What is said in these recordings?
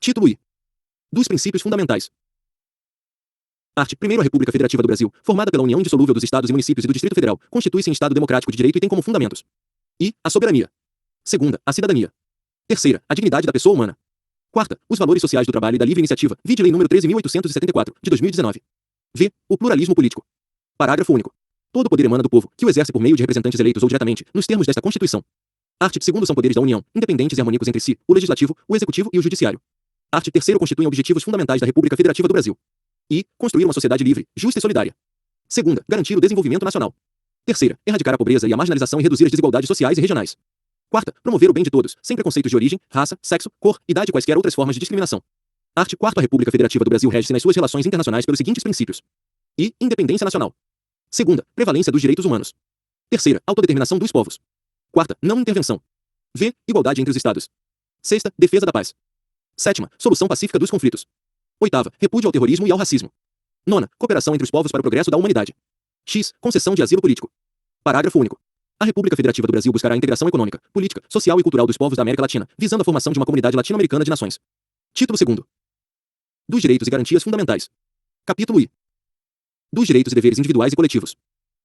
Título I. Dos princípios fundamentais. Art. 1º. A República Federativa do Brasil, formada pela união indissolúvel dos Estados e municípios e do Distrito Federal, constitui-se em Estado democrático de direito e tem como fundamentos: I. A soberania. 2ª. A cidadania. 3ª. A dignidade da pessoa humana. 4ª. Os valores sociais do trabalho e da livre iniciativa, vide Lei nº 13.874, de 2019. V. O pluralismo político. Parágrafo único. Todo poder emana do povo, que o exerce por meio de representantes eleitos ou diretamente, nos termos desta Constituição. Art. 2º. São poderes da União, independentes e harmônicos entre si, o Legislativo, o Executivo e o Judiciário. Art. 3º. Constituem objetivos fundamentais da República Federativa do Brasil. I. Construir uma sociedade livre, justa e solidária. 2ª. Garantir o desenvolvimento nacional. 3ª. Erradicar a pobreza e a marginalização e reduzir as desigualdades sociais e regionais. 4ª. Promover o bem de todos, sem preconceitos de origem, raça, sexo, cor, idade e quaisquer outras formas de discriminação. Art. 4º. A República Federativa do Brasil rege-se nas suas relações internacionais pelos seguintes princípios: I. Independência nacional. 2ª. Prevalência dos direitos humanos. 3ª. Autodeterminação dos povos. 4ª. Não intervenção. V. Igualdade entre os Estados. 6ª. Defesa da paz. 7ª. Solução pacífica dos conflitos. 8ª. Repúdio ao terrorismo e ao racismo. 9ª. Cooperação entre os povos para o progresso da humanidade. X. Concessão de asilo político. Parágrafo único. A República Federativa do Brasil buscará a integração econômica, política, social e cultural dos povos da América Latina, visando a formação de uma comunidade latino-americana de nações. Título 2º. Dos direitos e garantias fundamentais. Capítulo I. Dos direitos e deveres individuais e coletivos.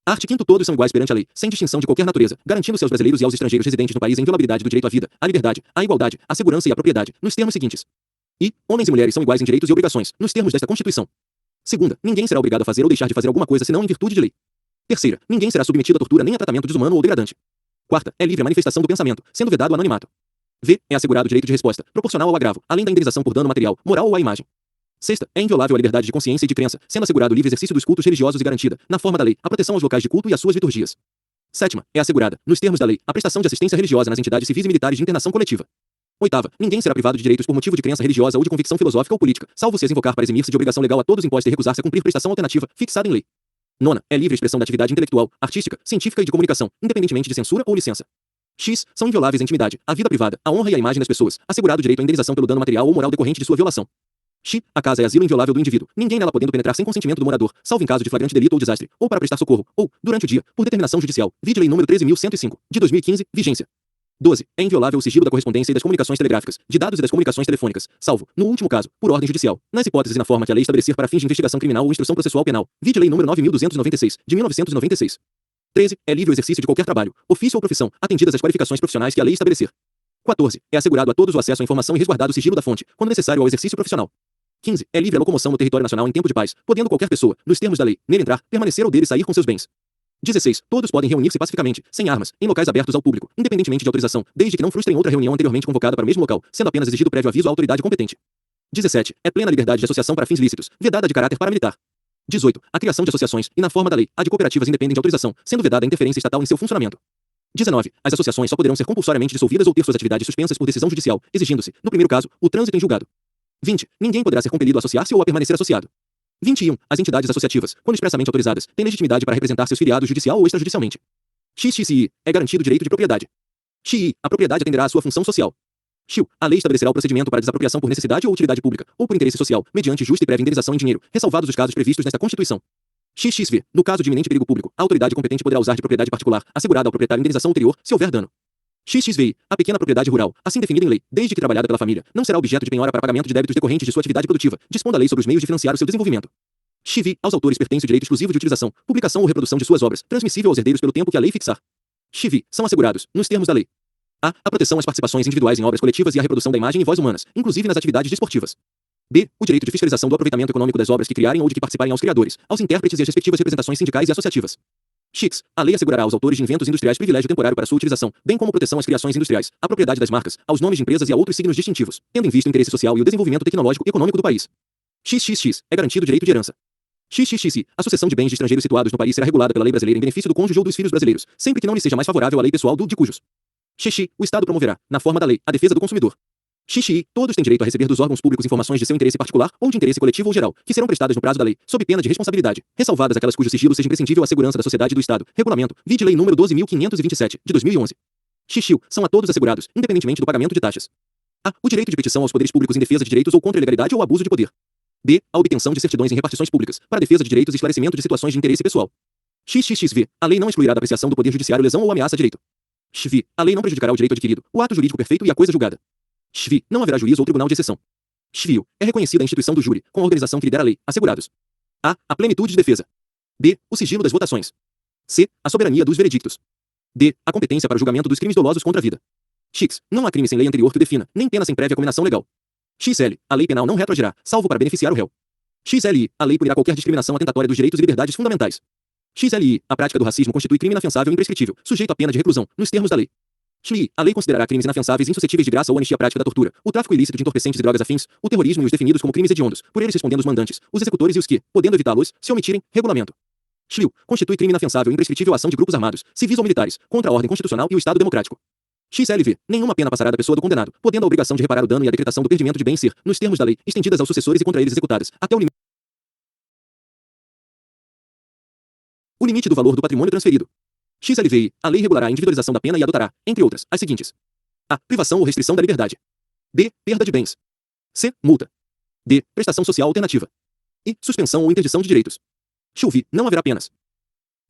Art. 5º. Todos são iguais perante a lei, sem distinção de qualquer natureza, garantindo-se aos brasileiros e aos estrangeiros residentes no país a inviolabilidade do direito à vida, à liberdade, à igualdade, à segurança e à propriedade, nos termos seguintes: I. Homens e mulheres são iguais em direitos e obrigações, nos termos desta Constituição. 2ª. Ninguém será obrigado a fazer ou deixar de fazer alguma coisa senão em virtude de lei. 3ª. Ninguém será submetido a tortura nem a tratamento desumano ou degradante. 4ª. É livre a manifestação do pensamento, sendo vedado o anonimato. V. É assegurado o direito de resposta, proporcional ao agravo, além da indenização por dano material, moral ou à imagem. 6ª. É inviolável a liberdade de consciência e de crença, sendo assegurado o livre exercício dos cultos religiosos e garantida, na forma da lei, a proteção aos locais de culto e às suas liturgias. 7ª. É assegurada, nos termos da lei, a prestação de assistência religiosa nas entidades civis e militares de internação coletiva. 8ª. Ninguém será privado de direitos por motivo de crença religiosa ou de convicção filosófica ou política, salvo se as invocar para eximir-se de obrigação legal a todos imposta e recusar-se a cumprir prestação alternativa, fixada em lei. 9ª. É livre expressão da atividade intelectual, artística, científica e de comunicação, independentemente de censura ou licença. X. São invioláveis a intimidade, a vida privada, a honra e a imagem das pessoas, assegurado o direito à indenização pelo dano material ou moral decorrente de sua violação. X. A casa é asilo inviolável do indivíduo, ninguém nela podendo penetrar sem consentimento do morador, salvo em caso de flagrante delito ou desastre, ou para prestar socorro, ou, durante o dia, por determinação judicial, vide Lei nº 13.105, de 2015, vigência. 12. É inviolável o sigilo da correspondência e das comunicações telegráficas, de dados e das comunicações telefônicas, salvo, no último caso, por ordem judicial, nas hipóteses e na forma que a lei estabelecer para fins de investigação criminal ou instrução processual penal, vide Lei nº 9.296, de 1996. 13. É livre o exercício de qualquer trabalho, ofício ou profissão, atendidas as qualificações profissionais que a lei estabelecer. 14. É assegurado a todos o acesso à informação e resguardado o sigilo da fonte, quando necessário ao exercício profissional. 15. É livre a locomoção no território nacional em tempo de paz, podendo qualquer pessoa, nos termos da lei, nele entrar, permanecer ou dele sair com seus bens. 16. Todos podem reunir-se pacificamente, sem armas, em locais abertos ao público, independentemente de autorização, desde que não frustrem outra reunião anteriormente convocada para o mesmo local, sendo apenas exigido prévio aviso à autoridade competente. 17. É plena liberdade de associação para fins lícitos, vedada de caráter paramilitar. 18. A criação de associações, e na forma da lei, a de cooperativas independem de autorização, sendo vedada a interferência estatal em seu funcionamento. 19. As associações só poderão ser compulsoriamente dissolvidas ou ter suas atividades suspensas por decisão judicial, exigindo-se, no primeiro caso, o trânsito em julgado. 20. Ninguém poderá ser compelido a associar-se ou a permanecer associado. 21. As entidades associativas, quando expressamente autorizadas, têm legitimidade para representar seus filiados judicial ou extrajudicialmente. XXI. É garantido o direito de propriedade. XI. A propriedade atenderá à sua função social. XIU. A lei estabelecerá o procedimento para desapropriação por necessidade ou utilidade pública, ou por interesse social, mediante justa e prévia indenização em dinheiro, ressalvados os casos previstos nesta Constituição. XXV. No caso de iminente perigo público, a autoridade competente poderá usar de propriedade particular, assegurada ao proprietário indenização ulterior, se houver dano. XXVI. A pequena propriedade rural, assim definida em lei, desde que trabalhada pela família, não será objeto de penhora para pagamento de débitos decorrentes de sua atividade produtiva, dispondo a lei sobre os meios de financiar o seu desenvolvimento. XV. Aos autores pertence o direito exclusivo de utilização, publicação ou reprodução de suas obras, transmissível aos herdeiros pelo tempo que a lei fixar. XV. São assegurados, nos termos da lei: A. A proteção às participações individuais em obras coletivas e a reprodução da imagem e voz humanas, inclusive nas atividades desportivas. B. O direito de fiscalização do aproveitamento econômico das obras que criarem ou de que participarem aos criadores, aos intérpretes e às respectivas representações sindicais e associativas. X. A lei assegurará aos autores de inventos industriais privilégio temporário para sua utilização, bem como proteção às criações industriais, à propriedade das marcas, aos nomes de empresas e a outros signos distintivos, tendo em vista o interesse social e o desenvolvimento tecnológico e econômico do país. XXX. É garantido o direito de herança. XXXI. A sucessão de bens de estrangeiros situados no país será regulada pela lei brasileira em benefício do cônjuge ou dos filhos brasileiros, sempre que não lhe seja mais favorável a lei pessoal do de cujos. XXI. O Estado promoverá, na forma da lei, a defesa do consumidor. XXI. Todos têm direito a receber dos órgãos públicos informações de seu interesse particular ou de interesse coletivo ou geral, que serão prestadas no prazo da lei, sob pena de responsabilidade, ressalvadas aquelas cujo sigilo seja imprescindível à segurança da sociedade e do Estado. Regulamento. Vide Lei nº 12.527, de 2011. XXIU. São a todos assegurados, independentemente do pagamento de taxas. A. O direito de petição aos poderes públicos em defesa de direitos ou contra a ilegalidade ou abuso de poder. B. A obtenção de certidões em repartições públicas, para defesa de direitos e esclarecimento de situações de interesse pessoal. XXXV. A lei não excluirá da apreciação do poder judiciário lesão ou ameaça a direito. XVI. A lei não prejudicará o direito adquirido, o ato jurídico perfeito e a coisa julgada. XVI. Não haverá juiz ou tribunal de exceção. Civil. É reconhecida a instituição do júri, com a organização que lidera a lei, assegurados. A. A plenitude de defesa. B. O sigilo das votações. C. A soberania dos veredictos. D. A competência para o julgamento dos crimes dolosos contra a vida. X. Não há crime sem lei anterior que o defina, nem pena sem prévia cominação legal. XL. A lei penal não retroagirá, salvo para beneficiar o réu. XLI. A lei punirá qualquer discriminação atentatória dos direitos e liberdades fundamentais. XLI. A prática do racismo constitui crime inafiançável e imprescritível, sujeito à pena de reclusão, nos termos da lei. XLI. A lei considerará crimes inafiançáveis e insuscetíveis de graça ou anistia a prática da tortura, o tráfico ilícito de entorpecentes e drogas afins, o terrorismo e os definidos como crimes hediondos, por eles respondendo os mandantes, os executores e os que, podendo evitá-los, se omitirem, regulamento. XLIU. Constitui crime inafiançável e imprescritível a ação de grupos armados, civis ou militares, contra a ordem constitucional e o Estado democrático. XLV. Nenhuma pena passará da pessoa do condenado, podendo a obrigação de reparar o dano e a decretação do perdimento de bens ser, nos termos da lei, estendidas aos sucessores e contra eles executadas, até o limite do valor do patrimônio transferido. XLVI. A lei regulará a individualização da pena e adotará, entre outras, as seguintes: A. Privação ou restrição da liberdade. B. Perda de bens. C. Multa. D. Prestação social alternativa. E. Suspensão ou interdição de direitos. XUV. Não haverá penas.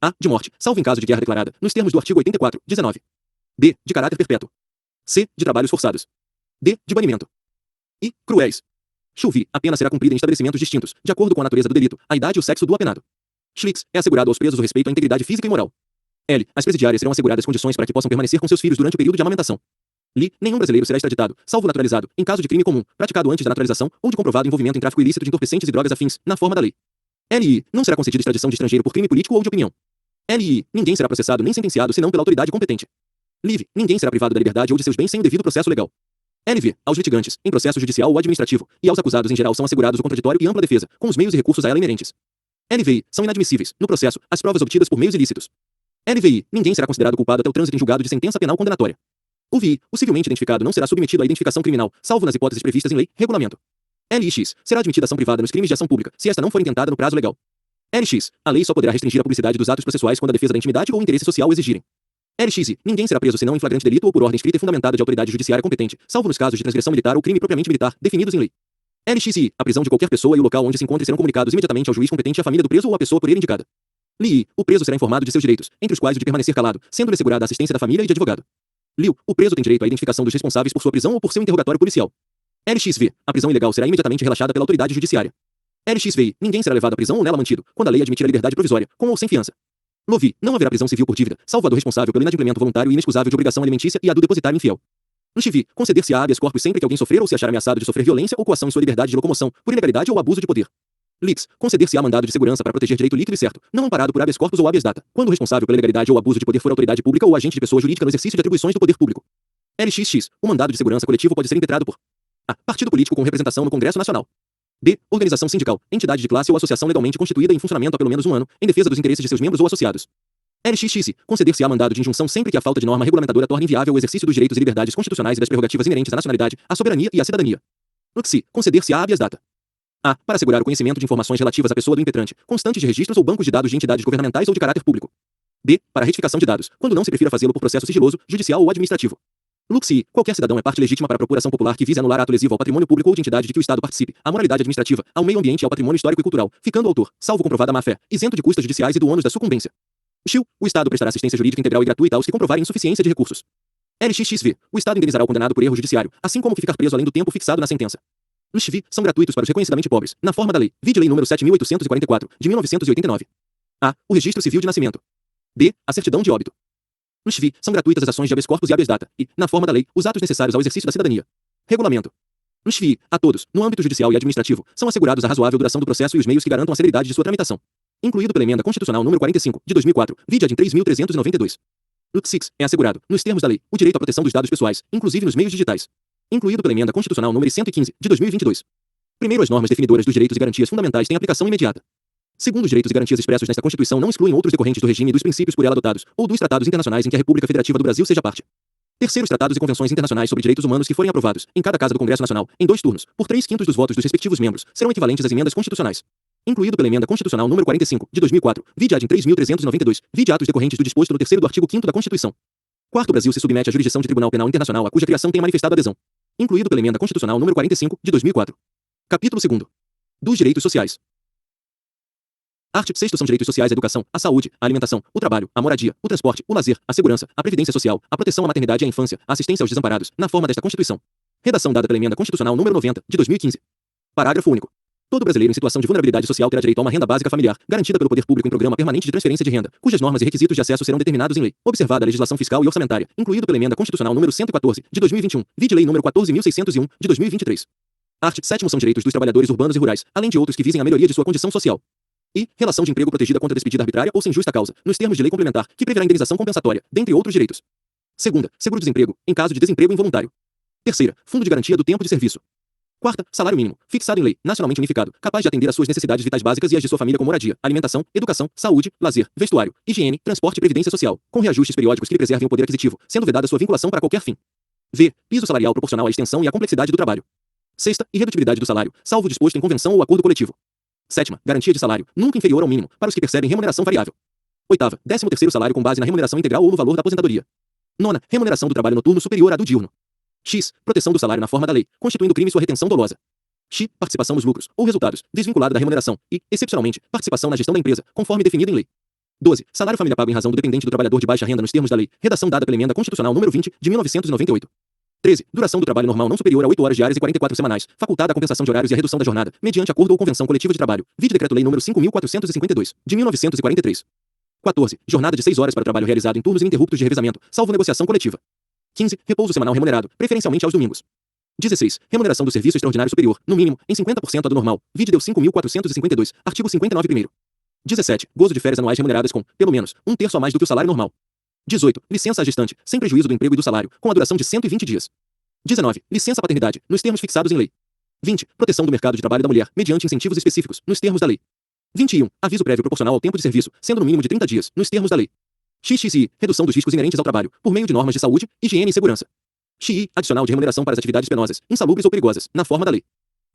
A. De morte, salvo em caso de guerra declarada, nos termos do artigo 84, 19. B. De caráter perpétuo. C. De trabalhos forçados. D. De banimento. E. Cruéis. XUV. A pena será cumprida em estabelecimentos distintos, de acordo com a natureza do delito, a idade e o sexo do apenado. XLIX. É assegurado aos presos o respeito à integridade física e moral. L. As presidiárias serão asseguradas condições para que possam permanecer com seus filhos durante o período de amamentação. LI. Nenhum brasileiro será extraditado, salvo naturalizado, em caso de crime comum, praticado antes da naturalização, ou de comprovado envolvimento em tráfico ilícito de entorpecentes e drogas afins, na forma da lei. LI. Não será concedida extradição de estrangeiro por crime político ou de opinião. LI. Ninguém será processado nem sentenciado senão pela autoridade competente. LIV. Ninguém será privado da liberdade ou de seus bens sem o devido processo legal. LV. Aos litigantes, em processo judicial ou administrativo, e aos acusados em geral são assegurados o contraditório e ampla defesa, com os meios e recursos a ela inerentes. LVI. São inadmissíveis, no processo, as provas obtidas por meios ilícitos. LVI. Ninguém será considerado culpado até o trânsito em julgado de sentença penal condenatória. UVI. O civilmente identificado não será submetido à identificação criminal, salvo nas hipóteses previstas em lei, regulamento. LX. Será admitida ação privada nos crimes de ação pública, se esta não for intentada no prazo legal. LX. A lei só poderá restringir a publicidade dos atos processuais quando a defesa da intimidade ou o interesse social o exigirem. LXI. Ninguém será preso senão em flagrante delito ou por ordem escrita e fundamentada de autoridade judiciária competente, salvo nos casos de transgressão militar ou crime propriamente militar, definidos em lei. LXI. A prisão de qualquer pessoa e o local onde se encontre serão comunicados imediatamente ao juiz competente e à família do preso ou à pessoa por ele indicada. LI. O preso será informado de seus direitos, entre os quais o de permanecer calado, sendo-lhe assegurada a assistência da família e de advogado. LIU. O preso tem direito à identificação dos responsáveis por sua prisão ou por seu interrogatório policial. LXV. A prisão ilegal será imediatamente relaxada pela autoridade judiciária. LXVI. Ninguém será levado à prisão ou nela mantido, quando a lei admitir a liberdade provisória, com ou sem fiança. LOVI. Não haverá prisão civil por dívida, salvo a do responsável pelo inadimplemento voluntário e inexcusável de obrigação alimentícia e a do depositário infiel. LXVI. Conceder-se-á habeas corpus sempre que alguém sofrer ou se achar ameaçado de sofrer violência ou coação em sua liberdade de locomoção, por ilegalidade ou abuso de poder. LIX. Conceder-se-á mandado de segurança para proteger direito líquido e certo, não amparado por habeas corpus ou habeas data, quando o responsável pela ilegalidade ou abuso de poder for autoridade pública ou agente de pessoa jurídica no exercício de atribuições do poder público. LXX. O mandado de segurança coletivo pode ser impetrado por A. Partido político com representação no Congresso Nacional. B. Organização sindical, entidade de classe ou associação legalmente constituída em funcionamento há pelo menos um ano, em defesa dos interesses de seus membros ou associados. LXX. Conceder-se-á mandado de injunção sempre que a falta de norma regulamentadora torne inviável o exercício dos direitos e liberdades constitucionais e das prerrogativas inerentes à nacionalidade, à soberania e à cidadania. LUXI. Conceder-se-á habeas data. A. Para assegurar o conhecimento de informações relativas à pessoa do impetrante, constantes de registros ou bancos de dados de entidades governamentais ou de caráter público. B. Para retificação de dados, quando não se prefira fazê-lo por processo sigiloso, judicial ou administrativo. LUXI. Qualquer cidadão é parte legítima para a procuração popular que vise anular ato lesivo ao patrimônio público ou de entidade de que o Estado participe, à moralidade administrativa, ao meio ambiente e ao patrimônio histórico e cultural, ficando o autor, salvo comprovada má-fé, isento de custas judiciais e do ônus da sucumbência. XIU. O Estado prestará assistência jurídica integral e gratuita aos que comprovarem insuficiência de recursos. LXXV. O Estado indenizará o condenado por erro judiciário, assim como que ficar preso além do tempo fixado na sentença. LXV. São gratuitos para os reconhecidamente pobres, na forma da lei, vide lei número 7.844, de 1989. A. O registro civil de nascimento. B. A certidão de óbito. LXV. São gratuitas as ações de habeas corpus e habeas data, e, na forma da lei, os atos necessários ao exercício da cidadania. Regulamento. LXV. A todos, no âmbito judicial e administrativo, são assegurados a razoável duração do processo e os meios que garantam a celeridade de sua tramitação. Incluído pela Emenda Constitucional número 45, de 2004, vide ad 3.392. LUXIX. É assegurado, nos termos da lei, o direito à proteção dos dados pessoais, inclusive nos meios digitais. Incluído pela Emenda Constitucional número 115, de 2022. Primeiro, as normas definidoras dos direitos e garantias fundamentais têm aplicação imediata. Segundo, os direitos e garantias expressos nesta Constituição não excluem outros decorrentes do regime e dos princípios por ela adotados, ou dos tratados internacionais em que a República Federativa do Brasil seja parte. Terceiro, os tratados e convenções internacionais sobre direitos humanos que forem aprovados, em cada casa do Congresso Nacional, em 2 turnos, por 3/5 dos votos dos respectivos membros, serão equivalentes às emendas constitucionais. Incluído pela Emenda Constitucional número 45, de 2004, vide ad 3.392, vide atos decorrentes do disposto no terceiro do artigo 5º da Constituição. Quarto, o Brasil se submete à jurisdição de Tribunal Penal Internacional a cuja criação tem manifestado adesão. Incluído pela Emenda Constitucional número 45, de 2004. Capítulo 2º. Dos direitos sociais. Artigo 6º são direitos sociais a educação, a saúde, a alimentação, o trabalho, a moradia, o transporte, o lazer, a segurança, a previdência social, a proteção à maternidade e à infância, a assistência aos desamparados, na forma desta Constituição. Redação dada pela Emenda Constitucional número 90, de 2015. Parágrafo único. Todo brasileiro em situação de vulnerabilidade social terá direito a uma renda básica familiar, garantida pelo poder público em programa permanente de transferência de renda, cujas normas e requisitos de acesso serão determinados em lei, observada a legislação fiscal e orçamentária, incluído pela Emenda Constitucional número 114, de 2021, vide Lei número 14.601, de 2023. Art. 7º são direitos dos trabalhadores urbanos e rurais, além de outros que visem a melhoria de sua condição social. E relação de emprego protegida contra despedida arbitrária ou sem justa causa, nos termos de lei complementar, que preverá indenização compensatória, dentre outros direitos. Segunda, seguro-desemprego, em caso de desemprego involuntário. Terceira, fundo de garantia do tempo de serviço. Quarta, salário mínimo, fixado em lei, nacionalmente unificado, capaz de atender às suas necessidades vitais básicas e as de sua família com moradia, alimentação, educação, saúde, lazer, vestuário, higiene, transporte e previdência social, com reajustes periódicos que lhe preservem o poder aquisitivo, sendo vedada sua vinculação para qualquer fim. V. Piso salarial proporcional à extensão e à complexidade do trabalho. Sexta, irredutibilidade do salário, salvo disposto em convenção ou acordo coletivo. Sétima, garantia de salário, nunca inferior ao mínimo, para os que percebem remuneração variável. Oitava, 13º salário com base na remuneração integral ou no valor da aposentadoria. Nona, remuneração do trabalho noturno superior à do diurno. X, proteção do salário na forma da lei, constituindo crime sua retenção dolosa. X, participação nos lucros ou resultados, desvinculada da remuneração e, excepcionalmente, participação na gestão da empresa, conforme definido em lei. 12. Salário família pago em razão do dependente do trabalhador de baixa renda nos termos da lei, redação dada pela Emenda Constitucional número 20, de 1998. 13. Duração do trabalho normal não superior a 8 horas diárias e 44 semanais, facultada a compensação de horários e a redução da jornada, mediante acordo ou convenção coletiva de trabalho, vide Decreto-Lei número 5.452, de 1943. 14. Jornada de 6 horas para o trabalho realizado em turnos ininterruptos de revezamento, salvo negociação coletiva. 15. Repouso semanal remunerado, preferencialmente aos domingos. 16. Remuneração do serviço extraordinário superior, no mínimo, em 50% a do normal, vide DEU 5.452, artigo 59 primeiro. 17. Gozo de férias anuais remuneradas com, pelo menos, 1/3 a mais do que o salário normal. 18. Licença à gestante, sem prejuízo do emprego e do salário, com a duração de 120 dias. 19. Licença paternidade, nos termos fixados em lei. 20. Proteção do mercado de trabalho da mulher, mediante incentivos específicos, nos termos da lei. 21. Aviso prévio proporcional ao tempo de serviço, sendo no mínimo de 30 dias, nos termos da lei. XXI. Redução dos riscos inerentes ao trabalho, por meio de normas de saúde, higiene e segurança. XI. Adicional de remuneração para as atividades penosas, insalubres ou perigosas, na forma da lei.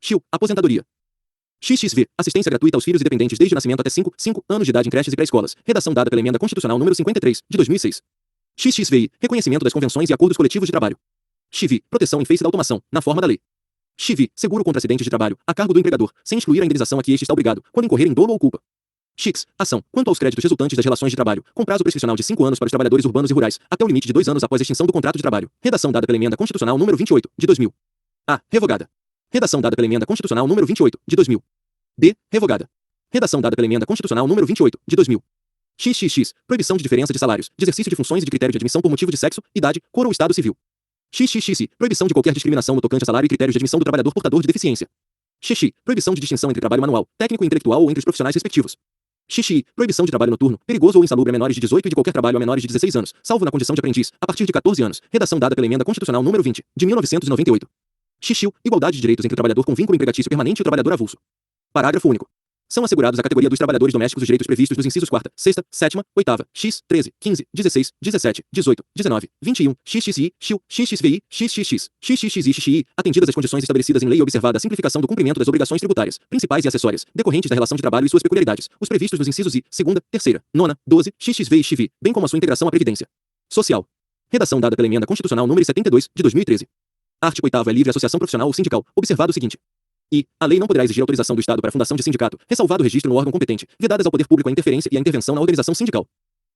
XIU. Aposentadoria. XXV. Assistência gratuita aos filhos e dependentes desde o nascimento até 5 anos de idade em creches e pré-escolas, redação dada pela Emenda Constitucional número 53, de 2006. XXVI. Reconhecimento das convenções e acordos coletivos de trabalho. XVI. Proteção em face da automação, na forma da lei. XVI. Seguro contra acidentes de trabalho, a cargo do empregador, sem excluir a indenização a que este está obrigado, quando incorrer em dolo ou culpa. XX. Ação. Quanto aos créditos resultantes das relações de trabalho, com prazo prescricional de 5 anos para os trabalhadores urbanos e rurais, até o limite de 2 anos após a extinção do contrato de trabalho. Redação dada pela Emenda Constitucional número 28, de 2000. A. Revogada. Redação dada pela Emenda Constitucional número 28, de 2000. B. Revogada. Redação dada pela Emenda Constitucional número 28, de 2000. XXX. Proibição de diferença de salários, de exercício de funções e de critério de admissão por motivo de sexo, idade, cor ou estado civil. XXXI. Proibição de qualquer discriminação no tocante a salário e critérios de admissão do trabalhador portador de deficiência. XXI. Proibição de distinção entre trabalho manual, técnico e intelectual ou entre os profissionais respectivos. XXI. Proibição de trabalho noturno, perigoso ou insalubre a menores de 18 e de qualquer trabalho a menores de 16 anos, salvo na condição de aprendiz, a partir de 14 anos. Redação dada pela Emenda Constitucional número 20, de 1998. XXIU. Igualdade de direitos entre o trabalhador com vínculo empregatício permanente e o trabalhador avulso. Parágrafo único. São assegurados à categoria dos trabalhadores domésticos os direitos previstos nos incisos 4ª, 6ª, 7ª, 8ª, X, 13, 15, 16, 17, 18, 19, 21, XXI, XIU, XXVI, XXX, XXXI e XXI, atendidas as condições estabelecidas em lei e observada a simplificação do cumprimento das obrigações tributárias, principais e acessórias, decorrentes da relação de trabalho e suas peculiaridades, os previstos nos incisos I, 2ª, 3ª, 9ª, 12, XXV e XVI, bem como a sua integração à Previdência Social. Redação dada pela Emenda Constitucional número 72, de 2013. Artigo 8º é livre associação profissional ou sindical, observado o seguinte. E, a lei não poderá exigir autorização do Estado para a fundação de sindicato, ressalvado o registro no órgão competente, vedadas ao poder público a interferência e a intervenção na organização sindical.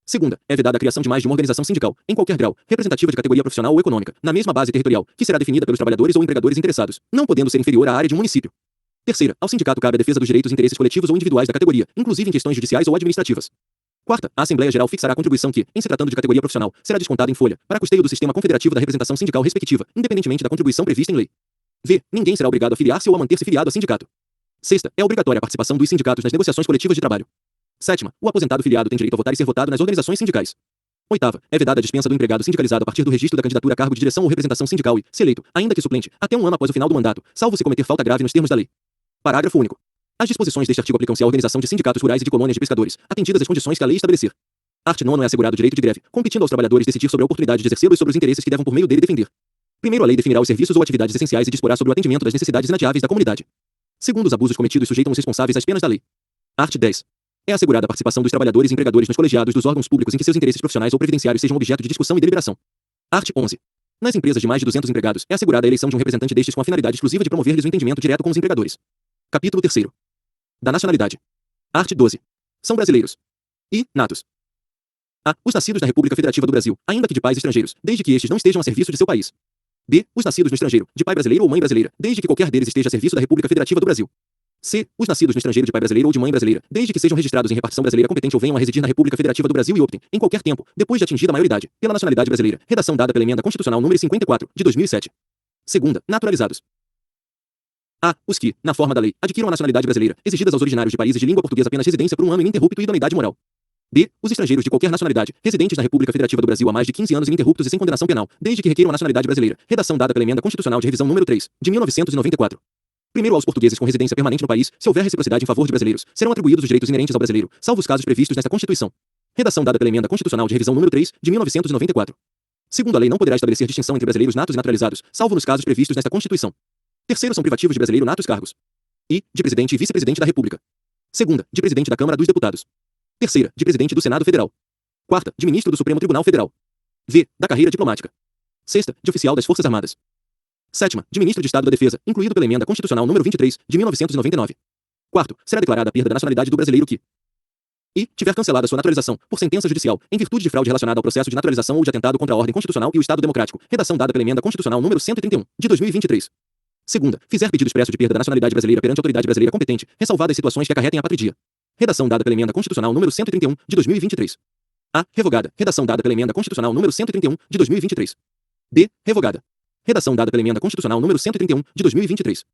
Segunda, é vedada a criação de mais de uma organização sindical, em qualquer grau, representativa de categoria profissional ou econômica, na mesma base territorial, que será definida pelos trabalhadores ou empregadores interessados, não podendo ser inferior à área de um município. Terceira, ao sindicato cabe a defesa dos direitos e interesses coletivos ou individuais da categoria, inclusive em questões judiciais ou administrativas. Quarta, a Assembleia Geral fixará a contribuição que, em se tratando de categoria profissional, será descontada em folha, para custeio do sistema confederativo da representação sindical respectiva, independentemente da contribuição prevista em lei. V. Ninguém será obrigado a filiar-se ou a manter-se filiado a sindicato. Sexta, é obrigatória a participação dos sindicatos nas negociações coletivas de trabalho. Sétima, o aposentado filiado tem direito a votar e ser votado nas organizações sindicais. Oitava, é vedada a dispensa do empregado sindicalizado a partir do registro da candidatura a cargo de direção ou representação sindical e, se eleito, ainda que suplente, até um ano após o final do mandato, salvo se cometer falta grave nos termos da lei. Parágrafo único. As disposições deste artigo aplicam-se à organização de sindicatos rurais e de colônias de pescadores, atendidas as condições que a lei estabelecer. Art. 9 é assegurado o direito de greve, competindo aos trabalhadores decidir sobre a oportunidade de exercê-lo e sobre os interesses que devam por meio dele defender. Primeiro, a lei definirá os serviços ou atividades essenciais e disporá sobre o atendimento das necessidades inadiáveis da comunidade. Segundo, os abusos cometidos sujeitam os responsáveis às penas da lei. Art. 10. É assegurada a participação dos trabalhadores e empregadores nos colegiados dos órgãos públicos em que seus interesses profissionais ou previdenciários sejam objeto de discussão e deliberação. Art. 11. Nas empresas de mais de 200 empregados, é assegurada a eleição de um representante destes com a finalidade exclusiva de promover-lhes o entendimento direto com os empregadores. Capítulo 3º. Da nacionalidade. Art. 12. São brasileiros. E, natos. A. Os nascidos na República Federativa do Brasil, ainda que de pais estrangeiros, desde que estes não estejam a serviço de seu país. B. Os nascidos no estrangeiro, de pai brasileiro ou mãe brasileira, desde que qualquer deles esteja a serviço da República Federativa do Brasil. C. Os nascidos no estrangeiro de pai brasileiro ou de mãe brasileira, desde que sejam registrados em repartição brasileira competente ou venham a residir na República Federativa do Brasil e optem, em qualquer tempo, depois de atingida a maioridade, pela nacionalidade brasileira. Redação dada pela Emenda Constitucional número 54, de 2007. Segunda, naturalizados. A. Os que, na forma da lei, adquiram a nacionalidade brasileira, exigidas aos originários de países de língua portuguesa apenas residência por um ano ininterrupto e idoneidade moral. B. Os estrangeiros de qualquer nacionalidade, residentes na República Federativa do Brasil há mais de 15 anos ininterruptos e sem condenação penal, desde que requeram a nacionalidade brasileira. Redação dada pela Emenda Constitucional de Revisão número 3, de 1994. Primeiro, aos portugueses com residência permanente no país, se houver reciprocidade em favor de brasileiros, serão atribuídos os direitos inerentes ao brasileiro, salvo os casos previstos nesta Constituição. Redação dada pela Emenda Constitucional de Revisão número 3, de 1994. Segundo, a lei não poderá estabelecer distinção entre brasileiros natos e naturalizados, salvo nos casos previstos nesta Constituição. Terceiro, são privativos de brasileiro nato os cargos. I. De presidente e vice-presidente da República. Segunda, de presidente da Câmara dos Deputados. Terceira, de presidente do Senado Federal. Quarta, de ministro do Supremo Tribunal Federal. V. Da carreira diplomática. Sexta, de oficial das Forças Armadas. Sétima, de ministro de Estado da Defesa, incluído pela Emenda Constitucional número 23, de 1999. Quarto, será declarada a perda da nacionalidade do brasileiro que I. Tiver cancelada sua naturalização, por sentença judicial, em virtude de fraude relacionada ao processo de naturalização ou de atentado contra a ordem constitucional e o Estado democrático. Redação dada pela Emenda Constitucional número 131, de 2023. Segunda, fizer pedido expresso de perda da nacionalidade brasileira perante a autoridade brasileira competente, ressalvadas situações que acarretem a patrídia. Redação dada pela Emenda Constitucional número 131, de 2023. A. Revogada. Redação dada pela Emenda Constitucional número 131, de 2023. B. Revogada. Redação dada pela Emenda Constitucional número 131, de 2023.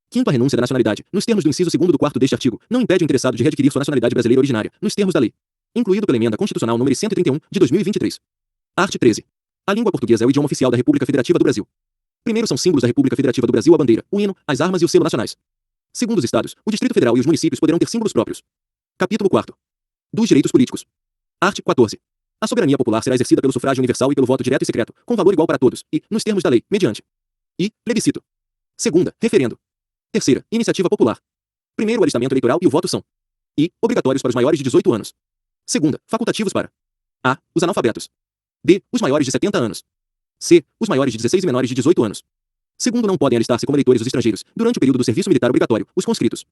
Quinto, a renúncia da nacionalidade, nos termos do inciso 2º do 4º deste artigo, não impede o interessado de readquirir sua nacionalidade brasileira originária, nos termos da lei. Incluído pela Emenda Constitucional número 131, de 2023. Art. 13. A língua portuguesa é o idioma oficial da República Federativa do Brasil. Primeiro, são símbolos da República Federativa do Brasil a bandeira, o hino, as armas e o selo nacionais. Segundo os estados, o Distrito Federal e os municípios poderão ter símbolos próprios. Capítulo 4º. Dos direitos políticos. Art. 14. A soberania popular será exercida pelo sufrágio universal e pelo voto direto e secreto, com valor igual para todos, e, nos termos da lei, mediante I. Plebiscito. Segunda, referendo. Terceira, iniciativa popular. Primeiro, o alistamento eleitoral e o voto são I. Obrigatórios para os maiores de 18 anos. Segunda, facultativos para A. Os analfabetos. B. Os maiores de 70 anos. C. Os maiores de 16 e menores de 18 anos. Segundo, não podem alistar-se como eleitores os estrangeiros, durante o período do serviço militar obrigatório, os conscritos.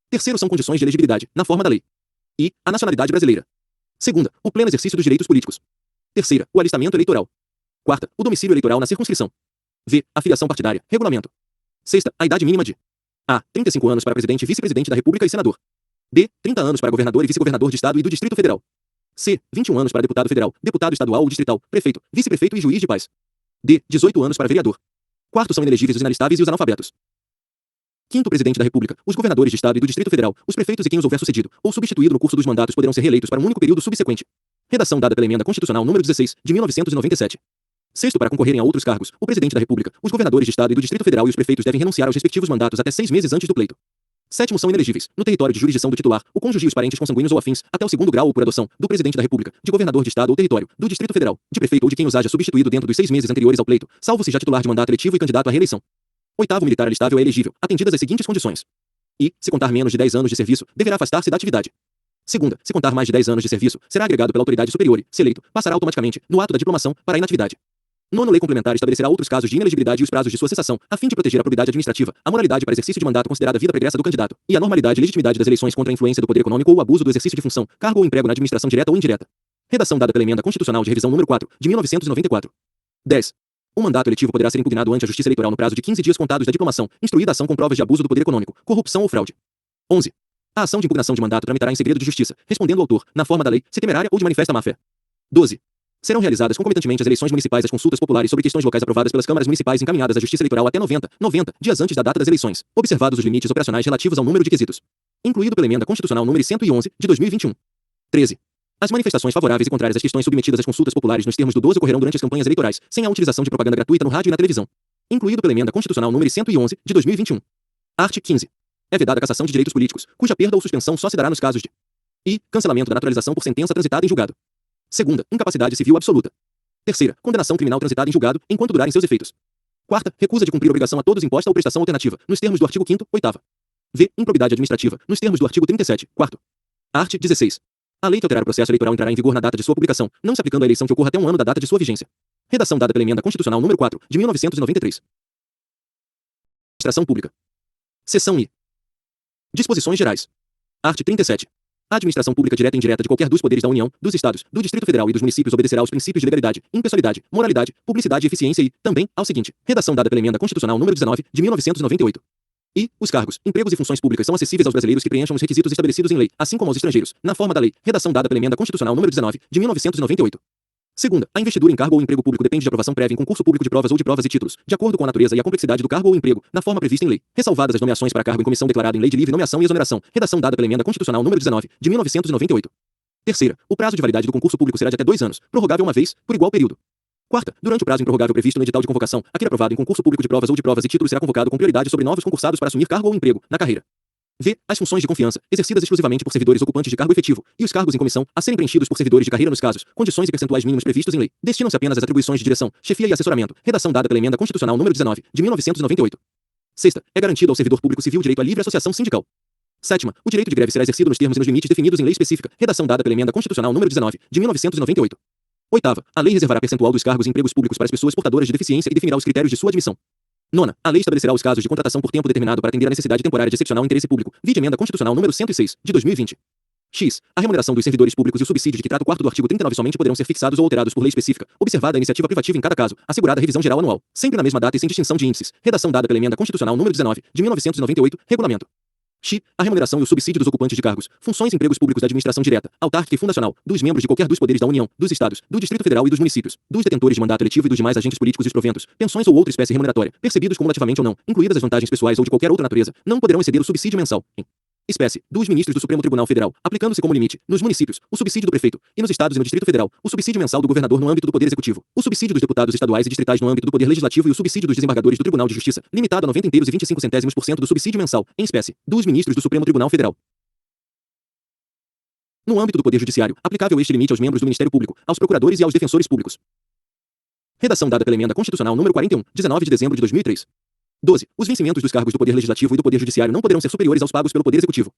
Terceiro, são condições de elegibilidade, na forma da lei. I. A nacionalidade brasileira. Segunda, o pleno exercício dos direitos políticos. Terceira, o alistamento eleitoral. Quarta, o domicílio eleitoral na circunscrição. V. A filiação partidária, regulamento. Sexta, a idade mínima de A. 35 anos para presidente e vice-presidente da República e senador. B. 30 anos para governador e vice-governador de Estado e do Distrito Federal. C. 21 anos para deputado federal, deputado estadual ou distrital, prefeito, vice-prefeito e juiz de paz. D. 18 anos para vereador. Quarto, são inelegíveis os inalistáveis e os analfabetos. Quinto, presidente da República, os governadores de Estado e do Distrito Federal, os prefeitos e quem os houver sucedido ou substituído no curso dos mandatos poderão ser reeleitos para um único período subsequente. Redação dada pela Emenda Constitucional número 16, de 1997. Sexto, para concorrerem a outros cargos, o presidente da República, os governadores de Estado e do Distrito Federal e os prefeitos devem renunciar aos respectivos mandatos até 6 meses antes do pleito. Sétimo, são inelegíveis, no território de jurisdição do titular, o cônjuge e os parentes consanguíneos ou afins, até o 2º grau ou por adoção, do presidente da República, de governador de Estado ou território, do Distrito Federal, de prefeito ou de quem os haja substituído dentro dos 6 meses anteriores ao pleito, salvo se já titular de mandato eletivo e candidato à reeleição. Oitavo, militar alistável é elegível, atendidas as seguintes condições. I. Se contar menos de 10 anos de serviço, deverá afastar-se da atividade. Segunda, se contar mais de 10 anos de serviço, será agregado pela autoridade superior e, se eleito, passará automaticamente, no ato da diplomação, para a inatividade. Nono, lei complementar estabelecerá outros casos de inelegibilidade e os prazos de sua cessação, a fim de proteger a probidade administrativa, a moralidade para exercício de mandato considerada a vida pregressa do candidato, e a normalidade e legitimidade das eleições contra a influência do poder econômico ou o abuso do exercício de função, cargo ou emprego na administração direta ou indireta. Redação dada pela Emenda Constitucional de Revisão número 4, de 1994. 10. O mandato eletivo poderá ser impugnado ante a Justiça Eleitoral no prazo de 15 dias contados da diplomação, instruída a ação com provas de abuso do poder econômico, corrupção ou fraude. 11. A ação de impugnação de mandato tramitará em segredo de justiça, respondendo o autor, na forma da lei, se temerária ou de manifesta má-fé. 12. Serão realizadas concomitantemente as eleições municipais e as consultas populares sobre questões locais aprovadas pelas câmaras municipais encaminhadas à Justiça Eleitoral até 90 dias antes da data das eleições, observados os limites operacionais relativos ao número de quesitos. Incluído pela Emenda Constitucional número 111, de 2021. 13. As manifestações favoráveis e contrárias às questões submetidas às consultas populares nos termos do 12 ocorrerão durante as campanhas eleitorais, sem a utilização de propaganda gratuita no rádio e na televisão. Incluído pela Emenda Constitucional número 111, de 2021. Art. 15. É vedada a cassação de direitos políticos, cuja perda ou suspensão só se dará nos casos de I. Cancelamento da naturalização por sentença transitada em julgado. Segunda, incapacidade civil absoluta. Terceira, condenação criminal transitada em julgado, enquanto durarem seus efeitos. Quarta, recusa de cumprir obrigação a todos imposta ou prestação alternativa, nos termos do artigo 5º, 8ª. V. Improbidade administrativa, nos termos do artigo 37, 4º. Art. 16. A lei que alterar o processo eleitoral entrará em vigor na data de sua publicação, não se aplicando à eleição que ocorra até um ano da data de sua vigência. Redação dada pela Emenda Constitucional número 4, de 1993. Administração Pública. Seção I. Disposições Gerais. Art. 37. A administração pública direta e indireta de qualquer dos poderes da União, dos Estados, do Distrito Federal e dos municípios obedecerá aos princípios de legalidade, impessoalidade, moralidade, publicidade e eficiência e, também, ao seguinte, redação dada pela Emenda Constitucional número 19, de 1998. E, os cargos, empregos e funções públicas são acessíveis aos brasileiros que preencham os requisitos estabelecidos em lei, assim como aos estrangeiros, na forma da lei, redação dada pela Emenda Constitucional número 19, de 1998. Segunda, a investidura em cargo ou emprego público depende de aprovação prévia em concurso público de provas ou de provas e títulos, de acordo com a natureza e a complexidade do cargo ou emprego, na forma prevista em lei, ressalvadas as nomeações para cargo em comissão declarada em lei de livre nomeação e exoneração, redação dada pela Emenda Constitucional número 19, de 1998. Terceira, o prazo de validade do concurso público será de até 2 anos, prorrogável uma vez, por igual período. Quarta, durante o prazo improrrogável previsto no edital de convocação, aquele aprovado em concurso público de provas ou de provas e títulos será convocado com prioridade sobre novos concursados para assumir cargo ou emprego, na carreira. V. As funções de confiança, exercidas exclusivamente por servidores ocupantes de cargo efetivo, e os cargos em comissão, a serem preenchidos por servidores de carreira nos casos, condições e percentuais mínimos previstos em lei, destinam-se apenas às atribuições de direção, chefia e assessoramento, redação dada pela Emenda Constitucional número 19, de 1998. Sexta, é garantido ao servidor público civil o direito à livre associação sindical. Sétima, o direito de greve será exercido nos termos e nos limites definidos em lei específica, redação dada pela Emenda Constitucional número 19, de 1998. Oitava, a lei reservará percentual dos cargos e empregos públicos para as pessoas portadoras de deficiência e definirá os critérios de sua admissão. Nona, a lei estabelecerá os casos de contratação por tempo determinado para atender à necessidade temporária de excepcional interesse público, vide Emenda Constitucional número 106, de 2020. X. A remuneração dos servidores públicos e o subsídio de que trata o quarto do artigo 39 somente poderão ser fixados ou alterados por lei específica, observada a iniciativa privativa em cada caso, assegurada a revisão geral anual, sempre na mesma data e sem distinção de índices, redação dada pela Emenda Constitucional número 19, de 1998, regulamento. X. A remuneração e o subsídio dos ocupantes de cargos, funções e empregos públicos da administração direta, autárquica e fundacional, dos membros de qualquer dos poderes da União, dos Estados, do Distrito Federal e dos municípios, dos detentores de mandato eletivo e dos demais agentes políticos e os proventos, pensões ou outra espécie remuneratória, percebidos cumulativamente ou não, incluídas as vantagens pessoais ou de qualquer outra natureza, não poderão exceder o subsídio mensal, em espécie, dos ministros do Supremo Tribunal Federal, aplicando-se como limite, nos municípios, o subsídio do prefeito, e nos estados e no Distrito Federal, o subsídio mensal do governador no âmbito do Poder Executivo, o subsídio dos deputados estaduais e distritais no âmbito do Poder Legislativo e o subsídio dos desembargadores do Tribunal de Justiça, limitado a 90 inteiros e 25 centésimos% do subsídio mensal, em espécie, dos ministros do Supremo Tribunal Federal. No âmbito do Poder Judiciário, aplicável este limite aos membros do Ministério Público, aos procuradores e aos defensores públicos. Redação dada pela Emenda Constitucional número 41, 19 de dezembro de 2003. 12. Os vencimentos dos cargos do Poder Legislativo e do Poder Judiciário não poderão ser superiores aos pagos pelo Poder Executivo.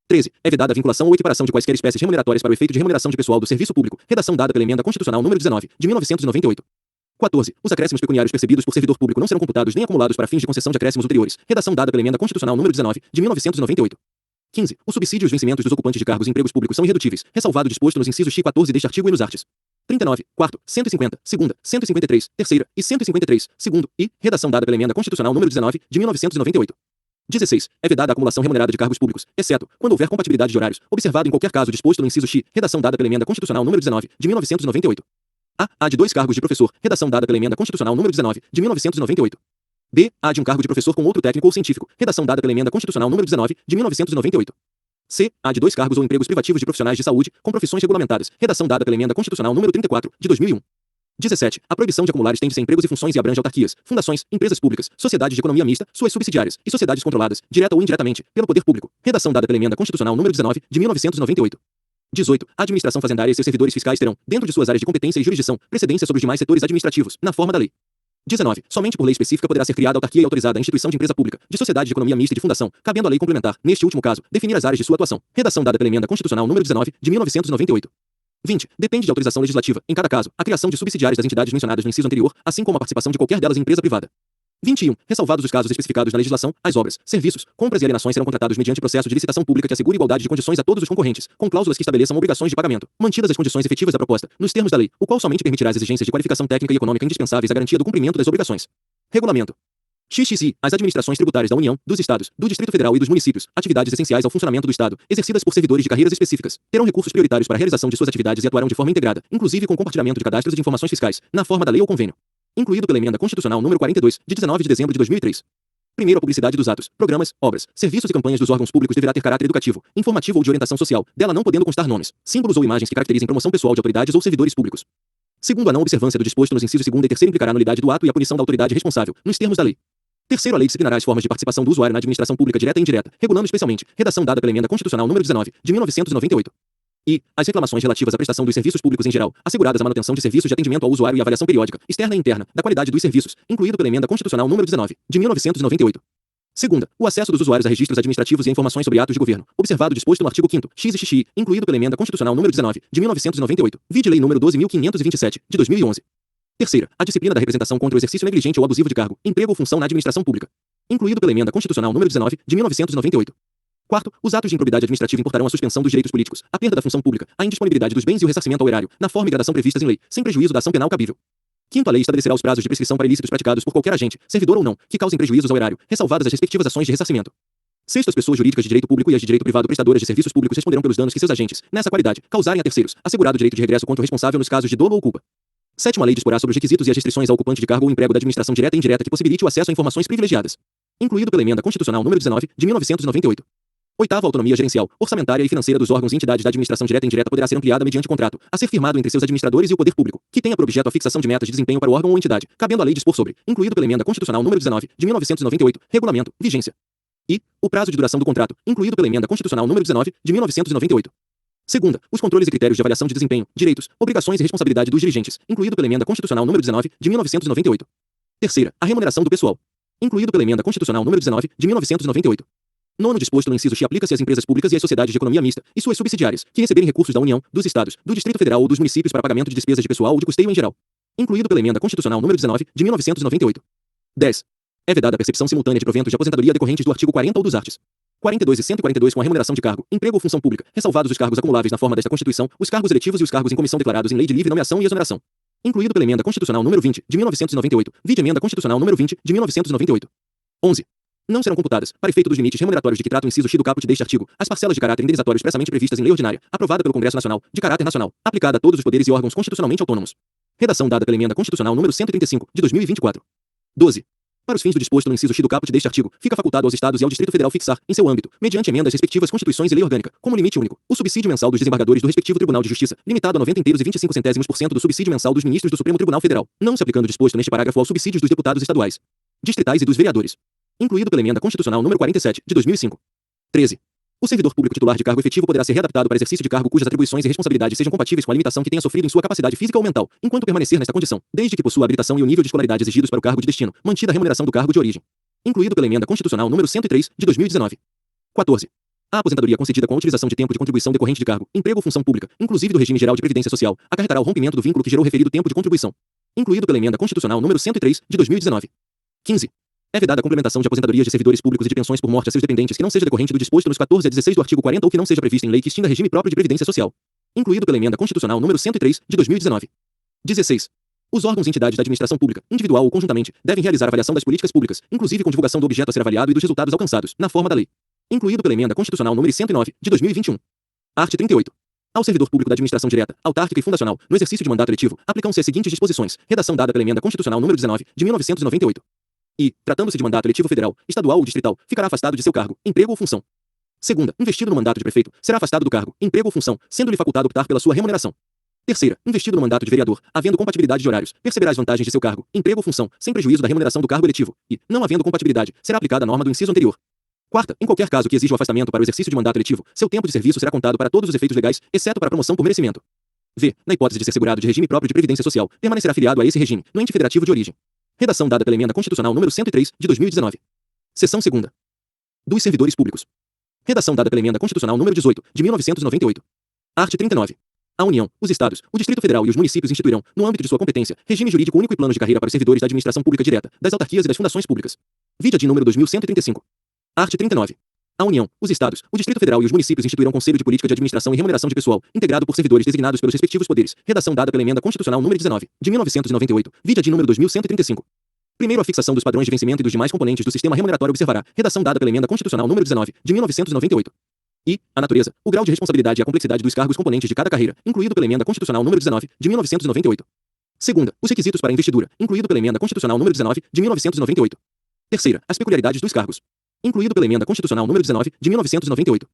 13. É vedada a vinculação ou equiparação de quaisquer espécies remuneratórias para o efeito de remuneração de pessoal do serviço público, redação dada pela Emenda Constitucional número 19, de 1998. 14. Os acréscimos pecuniários percebidos por servidor público não serão computados nem acumulados para fins de concessão de acréscimos ulteriores, redação dada pela Emenda Constitucional número 19, de 1998. 15. O subsídio e os vencimentos dos ocupantes de cargos e empregos públicos são irredutíveis, ressalvado o disposto nos incisos X 14 deste artigo e nos artes 39, quarto, 150, segunda, 153, terceira e 153, segundo e redação dada pela Emenda Constitucional número 19, de 1998. 16. É vedada a acumulação remunerada de cargos públicos, exceto quando houver compatibilidade de horários, observado em qualquer caso disposto no inciso X, redação dada pela Emenda Constitucional número 19, de 1998. A de 2 cargos de professor, redação dada pela Emenda Constitucional número 19, de 1998. B. A de um cargo de professor com outro técnico ou científico, redação dada pela Emenda Constitucional número 19, de 1998. C. A de 2 cargos ou empregos privativos de profissionais de saúde, com profissões regulamentadas, redação dada pela Emenda Constitucional número 34, de 2001. 17. A proibição de acumular estende-se a empregos e funções e abrange autarquias, fundações, empresas públicas, sociedades de economia mista, suas subsidiárias, e sociedades controladas, direta ou indiretamente, pelo poder público, redação dada pela Emenda Constitucional número 19, de 1998. 18. A administração fazendária e seus servidores fiscais terão, dentro de suas áreas de competência e jurisdição, precedência sobre os demais setores administrativos, na forma da lei. 19. Somente por lei específica poderá ser criada autarquia e autorizada a instituição de empresa pública, de sociedade de economia mista e de fundação, cabendo à lei complementar, neste último caso, definir as áreas de sua atuação. Redação dada pela Emenda Constitucional número 19, de 1998. 20. Depende de autorização legislativa, em cada caso, a criação de subsidiárias das entidades mencionadas no inciso anterior, assim como a participação de qualquer delas em empresa privada. 21. Ressalvados os casos especificados na legislação, as obras, serviços, compras e alienações serão contratados mediante processo de licitação pública que assegure igualdade de condições a todos os concorrentes, com cláusulas que estabeleçam obrigações de pagamento, mantidas as condições efetivas da proposta, nos termos da lei, o qual somente permitirá as exigências de qualificação técnica e econômica indispensáveis à garantia do cumprimento das obrigações. Regulamento. XXI. As administrações tributárias da União, dos Estados, do Distrito Federal e dos municípios, atividades essenciais ao funcionamento do Estado, exercidas por servidores de carreiras específicas, terão recursos prioritários para a realização de suas atividades e atuarão de forma integrada, inclusive com compartilhamento de cadastros e de informações fiscais, na forma da lei ou convênio. Incluído pela Emenda Constitucional número 42, de 19 de dezembro de 2003. Primeiro, a publicidade dos atos, programas, obras, serviços e campanhas dos órgãos públicos deverá ter caráter educativo, informativo ou de orientação social, dela não podendo constar nomes, símbolos ou imagens que caracterizem promoção pessoal de autoridades ou servidores públicos. Segundo, a não observância do disposto nos incisos 2º e 3º implicará a nulidade do ato e a punição da autoridade responsável, nos termos da lei. Terceiro, a lei disciplinará as formas de participação do usuário na administração pública direta e indireta, regulando especialmente, redação dada pela Emenda Constitucional número 19, de 1998. E as reclamações relativas à prestação dos serviços públicos em geral, asseguradas a manutenção de serviços de atendimento ao usuário e avaliação periódica, externa e interna, da qualidade dos serviços, incluído pela Emenda Constitucional número 19, de 1998. Segunda, o acesso dos usuários a registros administrativos e a informações sobre atos de governo, observado o disposto no artigo 5º, X e XXI, incluído pela Emenda Constitucional número 19, de 1998, vide Lei número 12.527, de 2011. Terceira, a disciplina da representação contra o exercício negligente ou abusivo de cargo, emprego ou função na administração pública, incluído pela Emenda Constitucional número 19, de 1998. Quarto, os atos de improbidade administrativa importarão a suspensão dos direitos políticos, a perda da função pública, a indisponibilidade dos bens e o ressarcimento ao erário, na forma e gradação previstas em lei, sem prejuízo da ação penal cabível. Quinto, a lei estabelecerá os prazos de prescrição para ilícitos praticados por qualquer agente, servidor ou não, que causem prejuízos ao erário, ressalvadas as respectivas ações de ressarcimento. Sexto, as pessoas jurídicas de direito público e as de direito privado prestadoras de serviços públicos responderão pelos danos que seus agentes, nessa qualidade, causarem a terceiros, assegurado o direito de regresso contra o responsável nos casos de dolo ou culpa. Sétimo, a lei disporá sobre os requisitos e as restrições ao ocupante de cargo ou emprego da administração direta e indireta que possibilite o acesso a informações privilegiadas, incluído pela Emenda Constitucional nº 19, de 1998. Oitavo, a autonomia gerencial, orçamentária e financeira dos órgãos e entidades da administração direta e indireta poderá ser ampliada mediante contrato, a ser firmado entre seus administradores e o poder público, que tenha por objeto a fixação de metas de desempenho para o órgão ou entidade, cabendo a lei dispor sobre, incluído pela Emenda Constitucional nº 19, de 1998, regulamento, vigência. E o prazo de duração do contrato, incluído pela Emenda Constitucional nº 19, de 1998. Segunda, os controles e critérios de avaliação de desempenho, direitos, obrigações e responsabilidade dos dirigentes, incluído pela Emenda Constitucional nº 19, de 1998. Terceira, a remuneração do pessoal, incluído pela Emenda Constitucional nº 19, de 1998. Nono, disposto no inciso X, aplica-se às empresas públicas e às sociedades de economia mista e suas subsidiárias, que receberem recursos da União, dos Estados, do Distrito Federal ou dos municípios para pagamento de despesas de pessoal ou de custeio em geral, incluído pela Emenda Constitucional nº 19, de 1998. 10. É vedada a percepção simultânea de proventos de aposentadoria decorrentes do artigo 40 ou dos arts. 42 e 142 com a remuneração de cargo, emprego ou função pública, ressalvados os cargos acumuláveis na forma desta Constituição, os cargos eletivos e os cargos em comissão declarados em lei de livre nomeação e exoneração, incluído pela Emenda Constitucional nº 20, de 1998, vide Emenda Constitucional nº 20, de 1998. 11. Não serão computadas, para efeito dos limites remuneratórios de que trata o inciso X do caput deste artigo, as parcelas de caráter indenizatório expressamente previstas em lei ordinária, aprovada pelo Congresso Nacional, de caráter nacional, aplicada a todos os poderes e órgãos constitucionalmente autônomos. Redação dada pela Emenda Constitucional nº 135, de 2024. 12. Para os fins do disposto no inciso X do caput deste artigo, fica facultado aos Estados e ao Distrito Federal fixar, em seu âmbito, mediante emendas respectivas Constituições e lei orgânica, como limite único, o subsídio mensal dos desembargadores do respectivo Tribunal de Justiça, limitado a 90,25% do subsídio mensal dos ministros do Supremo Tribunal Federal, não se aplicando o disposto neste parágrafo aos subsídios dos deputados estaduais, distritais e dos vereadores, incluído pela Emenda Constitucional nº 47, de 2005. 13. O servidor público titular de cargo efetivo poderá ser readaptado para exercício de cargo cujas atribuições e responsabilidades sejam compatíveis com a limitação que tenha sofrido em sua capacidade física ou mental, enquanto permanecer nesta condição, desde que possua a habilitação e o nível de escolaridade exigidos para o cargo de destino, mantida a remuneração do cargo de origem, incluído pela Emenda Constitucional nº 103, de 2019. 14. A aposentadoria concedida com a utilização de tempo de contribuição decorrente de cargo, emprego ou função pública, inclusive do regime geral de previdência social, acarretará o rompimento do vínculo que gerou o referido tempo de contribuição, incluído pela Emenda Constitucional nº 103, de 2019. 15. É vedada a complementação de aposentadorias de servidores públicos e de pensões por morte a seus dependentes que não seja decorrente do disposto nos 14 a 16 do artigo 40 ou que não seja previsto em lei que extinga regime próprio de previdência social, incluído pela Emenda Constitucional nº 103, de 2019. 16. Os órgãos e entidades da administração pública, individual ou conjuntamente, devem realizar avaliação das políticas públicas, inclusive com divulgação do objeto a ser avaliado e dos resultados alcançados, na forma da lei, incluído pela Emenda Constitucional nº 109, de 2021. Art. 38. Ao servidor público da administração direta, autárquica e fundacional, no exercício de mandato eletivo, aplicam-se as seguintes disposições, redação dada pela Emenda Constitucional nº 19, de 1998. E, tratando-se de mandato eletivo federal, estadual ou distrital, ficará afastado de seu cargo, emprego ou função. Segunda, investido no mandato de prefeito, será afastado do cargo, emprego ou função, sendo-lhe facultado optar pela sua remuneração. Terceira, investido no mandato de vereador, havendo compatibilidade de horários, perceberá as vantagens de seu cargo, emprego ou função, sem prejuízo da remuneração do cargo eletivo, e, não havendo compatibilidade, será aplicada a norma do inciso anterior. Quarta, em qualquer caso que exija o afastamento para o exercício de mandato eletivo, seu tempo de serviço será contado para todos os efeitos legais, exceto para a promoção por merecimento. V. Na hipótese de ser segurado de regime próprio de previdência social, permanecerá afiliado a esse regime, no ente federativo de origem. Redação dada pela Emenda Constitucional nº 103, de 2019. Seção 2ª. Dos servidores públicos. Redação dada pela Emenda Constitucional nº 18, de 1998. Art. 39. A União, os Estados, o Distrito Federal e os municípios instituirão, no âmbito de sua competência, regime jurídico único e planos de carreira para os servidores da administração pública direta, das autarquias e das fundações públicas. Vide ADI número 2135. Art. 39. A União, os Estados, o Distrito Federal e os municípios instituirão Conselho de Política de Administração e Remuneração de Pessoal, integrado por servidores designados pelos respectivos poderes. Redação dada pela Emenda Constitucional nº 19, de 1998. Vide ADI número 2135. Primeiro, a fixação dos padrões de vencimento e dos demais componentes do sistema remuneratório observará. Redação dada pela Emenda Constitucional nº 19, de 1998. E, a natureza, o grau de responsabilidade e a complexidade dos cargos componentes de cada carreira, incluído pela Emenda Constitucional nº 19, de 1998. Segunda, os requisitos para investidura, incluído pela Emenda Constitucional nº 19, de 1998. Terceira, as peculiaridades dos cargos, incluído pela Emenda Constitucional nº 19, de 1998.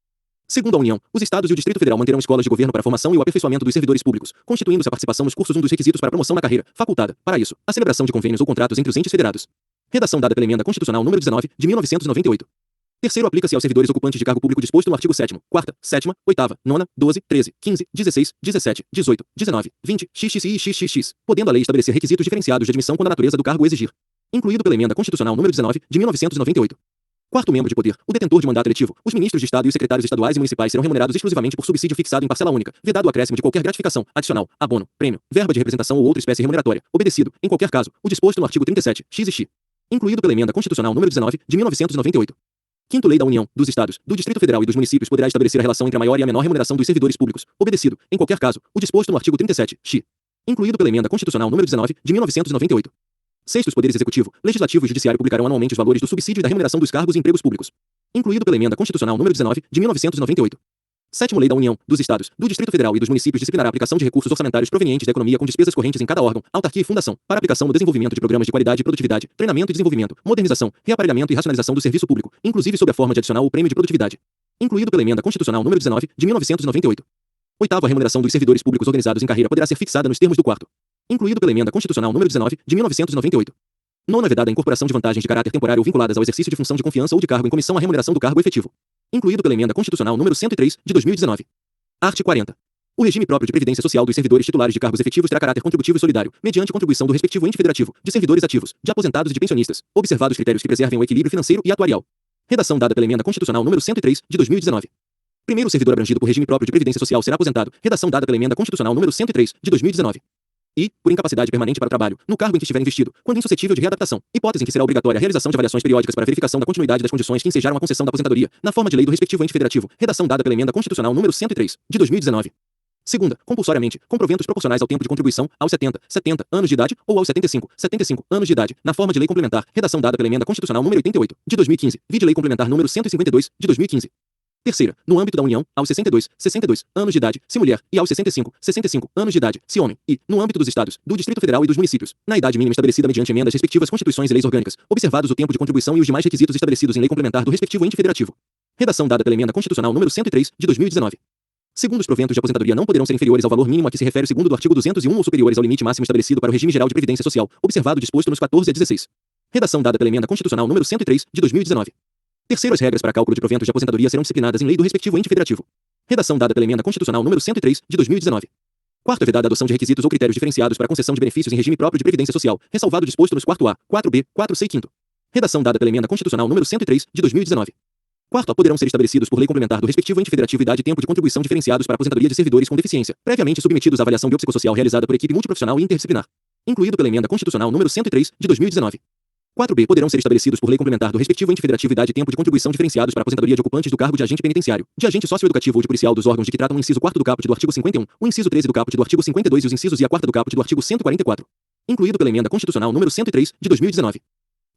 Segundo a União, os Estados e o Distrito Federal manterão escolas de governo para a formação e o aperfeiçoamento dos servidores públicos, constituindo-se a participação nos cursos um dos requisitos para a promoção na carreira, facultada, para isso, a celebração de convênios ou contratos entre os entes federados. Redação dada pela Emenda Constitucional nº 19, de 1998. Terceiro, aplica-se aos servidores ocupantes de cargo público disposto no artigo 7º, 4ª, 7ª, 8ª, 9ª, 12, 13, 15, 16, 17, 18, 19, 20, xx e xxx, podendo a lei estabelecer requisitos diferenciados de admissão quando a natureza do cargo o exigir. Incluído pela Emenda Constitucional nº 19, de 1998. Quarto membro de poder, o detentor de mandato eletivo, os ministros de Estado e os secretários estaduais e municipais serão remunerados exclusivamente por subsídio fixado em parcela única, vedado o acréscimo de qualquer gratificação, adicional, abono, prêmio, verba de representação ou outra espécie remuneratória, obedecido, em qualquer caso, o disposto no artigo 37, x e x. Incluído pela Emenda Constitucional nº 19, de 1998. Quinto, lei da União, dos Estados, do Distrito Federal e dos municípios poderá estabelecer a relação entre a maior e a menor remuneração dos servidores públicos, obedecido, em qualquer caso, o disposto no artigo 37-x, incluído pela Emenda Constitucional número 19, de 1998. Sexto, os poderes executivo, legislativo e judiciário publicarão anualmente os valores do subsídio e da remuneração dos cargos e empregos públicos, incluído pela Emenda Constitucional número 19, de 1998. Sétimo, lei da União, dos Estados, do Distrito Federal e dos municípios disciplinará a aplicação de recursos orçamentários provenientes da economia com despesas correntes em cada órgão, autarquia e fundação, para aplicação no desenvolvimento de programas de qualidade e produtividade, treinamento e desenvolvimento, modernização, reaparelhamento e racionalização do serviço público, inclusive sob a forma de adicional ou prêmio de produtividade, incluído pela Emenda Constitucional número 19, de 1998. Oitavo, a remuneração dos servidores públicos organizados em carreira poderá ser fixada nos termos do quarto, incluído pela Emenda Constitucional número 19, de 1998. Nona, vedada a incorporação de vantagens de caráter temporário ou vinculadas ao exercício de função de confiança ou de cargo em comissão à remuneração do cargo efetivo, incluído pela Emenda Constitucional número 103, de 2019. Art. 40. O regime próprio de previdência social dos servidores titulares de cargos efetivos terá caráter contributivo e solidário, mediante contribuição do respectivo ente federativo, de servidores ativos, de aposentados e de pensionistas, observados critérios que preservem o equilíbrio financeiro e atuarial. Redação dada pela Emenda Constitucional número 103, de 2019. Primeiro, o servidor abrangido por regime próprio de previdência social será aposentado. Redação dada pela Emenda Constitucional número 103, de 2019. E, por incapacidade permanente para o trabalho, no cargo em que estiver investido, quando insuscetível de readaptação, hipótese em que será obrigatória a realização de avaliações periódicas para verificação da continuidade das condições que ensejaram a concessão da aposentadoria, na forma de lei do respectivo ente federativo. Redação dada pela Emenda Constitucional número 103, de 2019. Segunda, compulsoriamente, com proventos proporcionais ao tempo de contribuição, aos 70 anos de idade, ou aos 75 anos de idade, na forma de lei complementar, redação dada pela Emenda Constitucional número 88, de 2015, vide lei complementar número 152, de 2015. Terceira, no âmbito da União, aos 62 anos de idade, se mulher, e aos 65 anos de idade, se homem, e, no âmbito dos Estados, do Distrito Federal e dos municípios, na idade mínima estabelecida mediante emendas respectivas constituições e leis orgânicas, observados o tempo de contribuição e os demais requisitos estabelecidos em lei complementar do respectivo ente federativo. Redação dada pela Emenda Constitucional número 103, de 2019. Segundo, os proventos de aposentadoria não poderão ser inferiores ao valor mínimo a que se refere o segundo do artigo 201 ou superiores ao limite máximo estabelecido para o regime geral de previdência social, observado o disposto nos 14 a 16. Redação dada pela Emenda Constitucional número 103, de 2019. Terceiro, as regras para cálculo de proventos de aposentadoria serão disciplinadas em lei do respectivo ente federativo. Redação dada pela Emenda Constitucional número 103, de 2019. Quarto, é vedada a adoção de requisitos ou critérios diferenciados para a concessão de benefícios em regime próprio de previdência social, ressalvado o disposto nos 4A, 4B, 4C e 5º. Redação dada pela Emenda Constitucional número 103, de 2019. Quarto, poderão ser estabelecidos por lei complementar do respectivo ente federativo idade e tempo de contribuição diferenciados para a aposentadoria de servidores com deficiência, previamente submetidos à avaliação biopsicossocial realizada por equipe multiprofissional e interdisciplinar, incluído pela Emenda Constitucional número 103, de 2019. 4B, poderão ser estabelecidos por lei complementar do respectivo ente federativo idade e tempo de contribuição diferenciados para a aposentadoria de ocupantes do cargo de agente penitenciário, de agente socioeducativo ou de policial dos órgãos de que tratam o inciso 4º do caput do artigo 51, o inciso 13 do caput do artigo 52 e os incisos e a 4ª do caput do artigo 144, incluído pela Emenda Constitucional número 103, de 2019.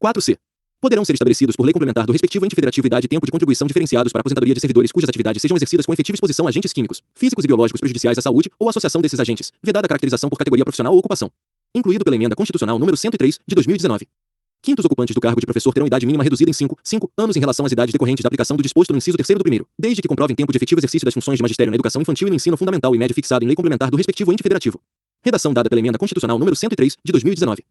4C. Poderão ser estabelecidos por lei complementar do respectivo ente federativo idade e tempo de contribuição diferenciados para a aposentadoria de servidores cujas atividades sejam exercidas com efetiva exposição a agentes químicos, físicos e biológicos prejudiciais à saúde ou associação desses agentes, vedada a caracterização por categoria profissional ou ocupação, incluído pela Emenda Constitucional número 103, de 2019. Quinto, os ocupantes do cargo de professor terão idade mínima reduzida em 5 anos em relação às idades decorrentes da aplicação do disposto no inciso 3º do primeiro, desde que comprovem tempo de efetivo exercício das funções de magistério na educação infantil e no ensino fundamental e médio fixado em lei complementar do respectivo ente federativo. Redação dada pela Emenda Constitucional número 103, de 2019.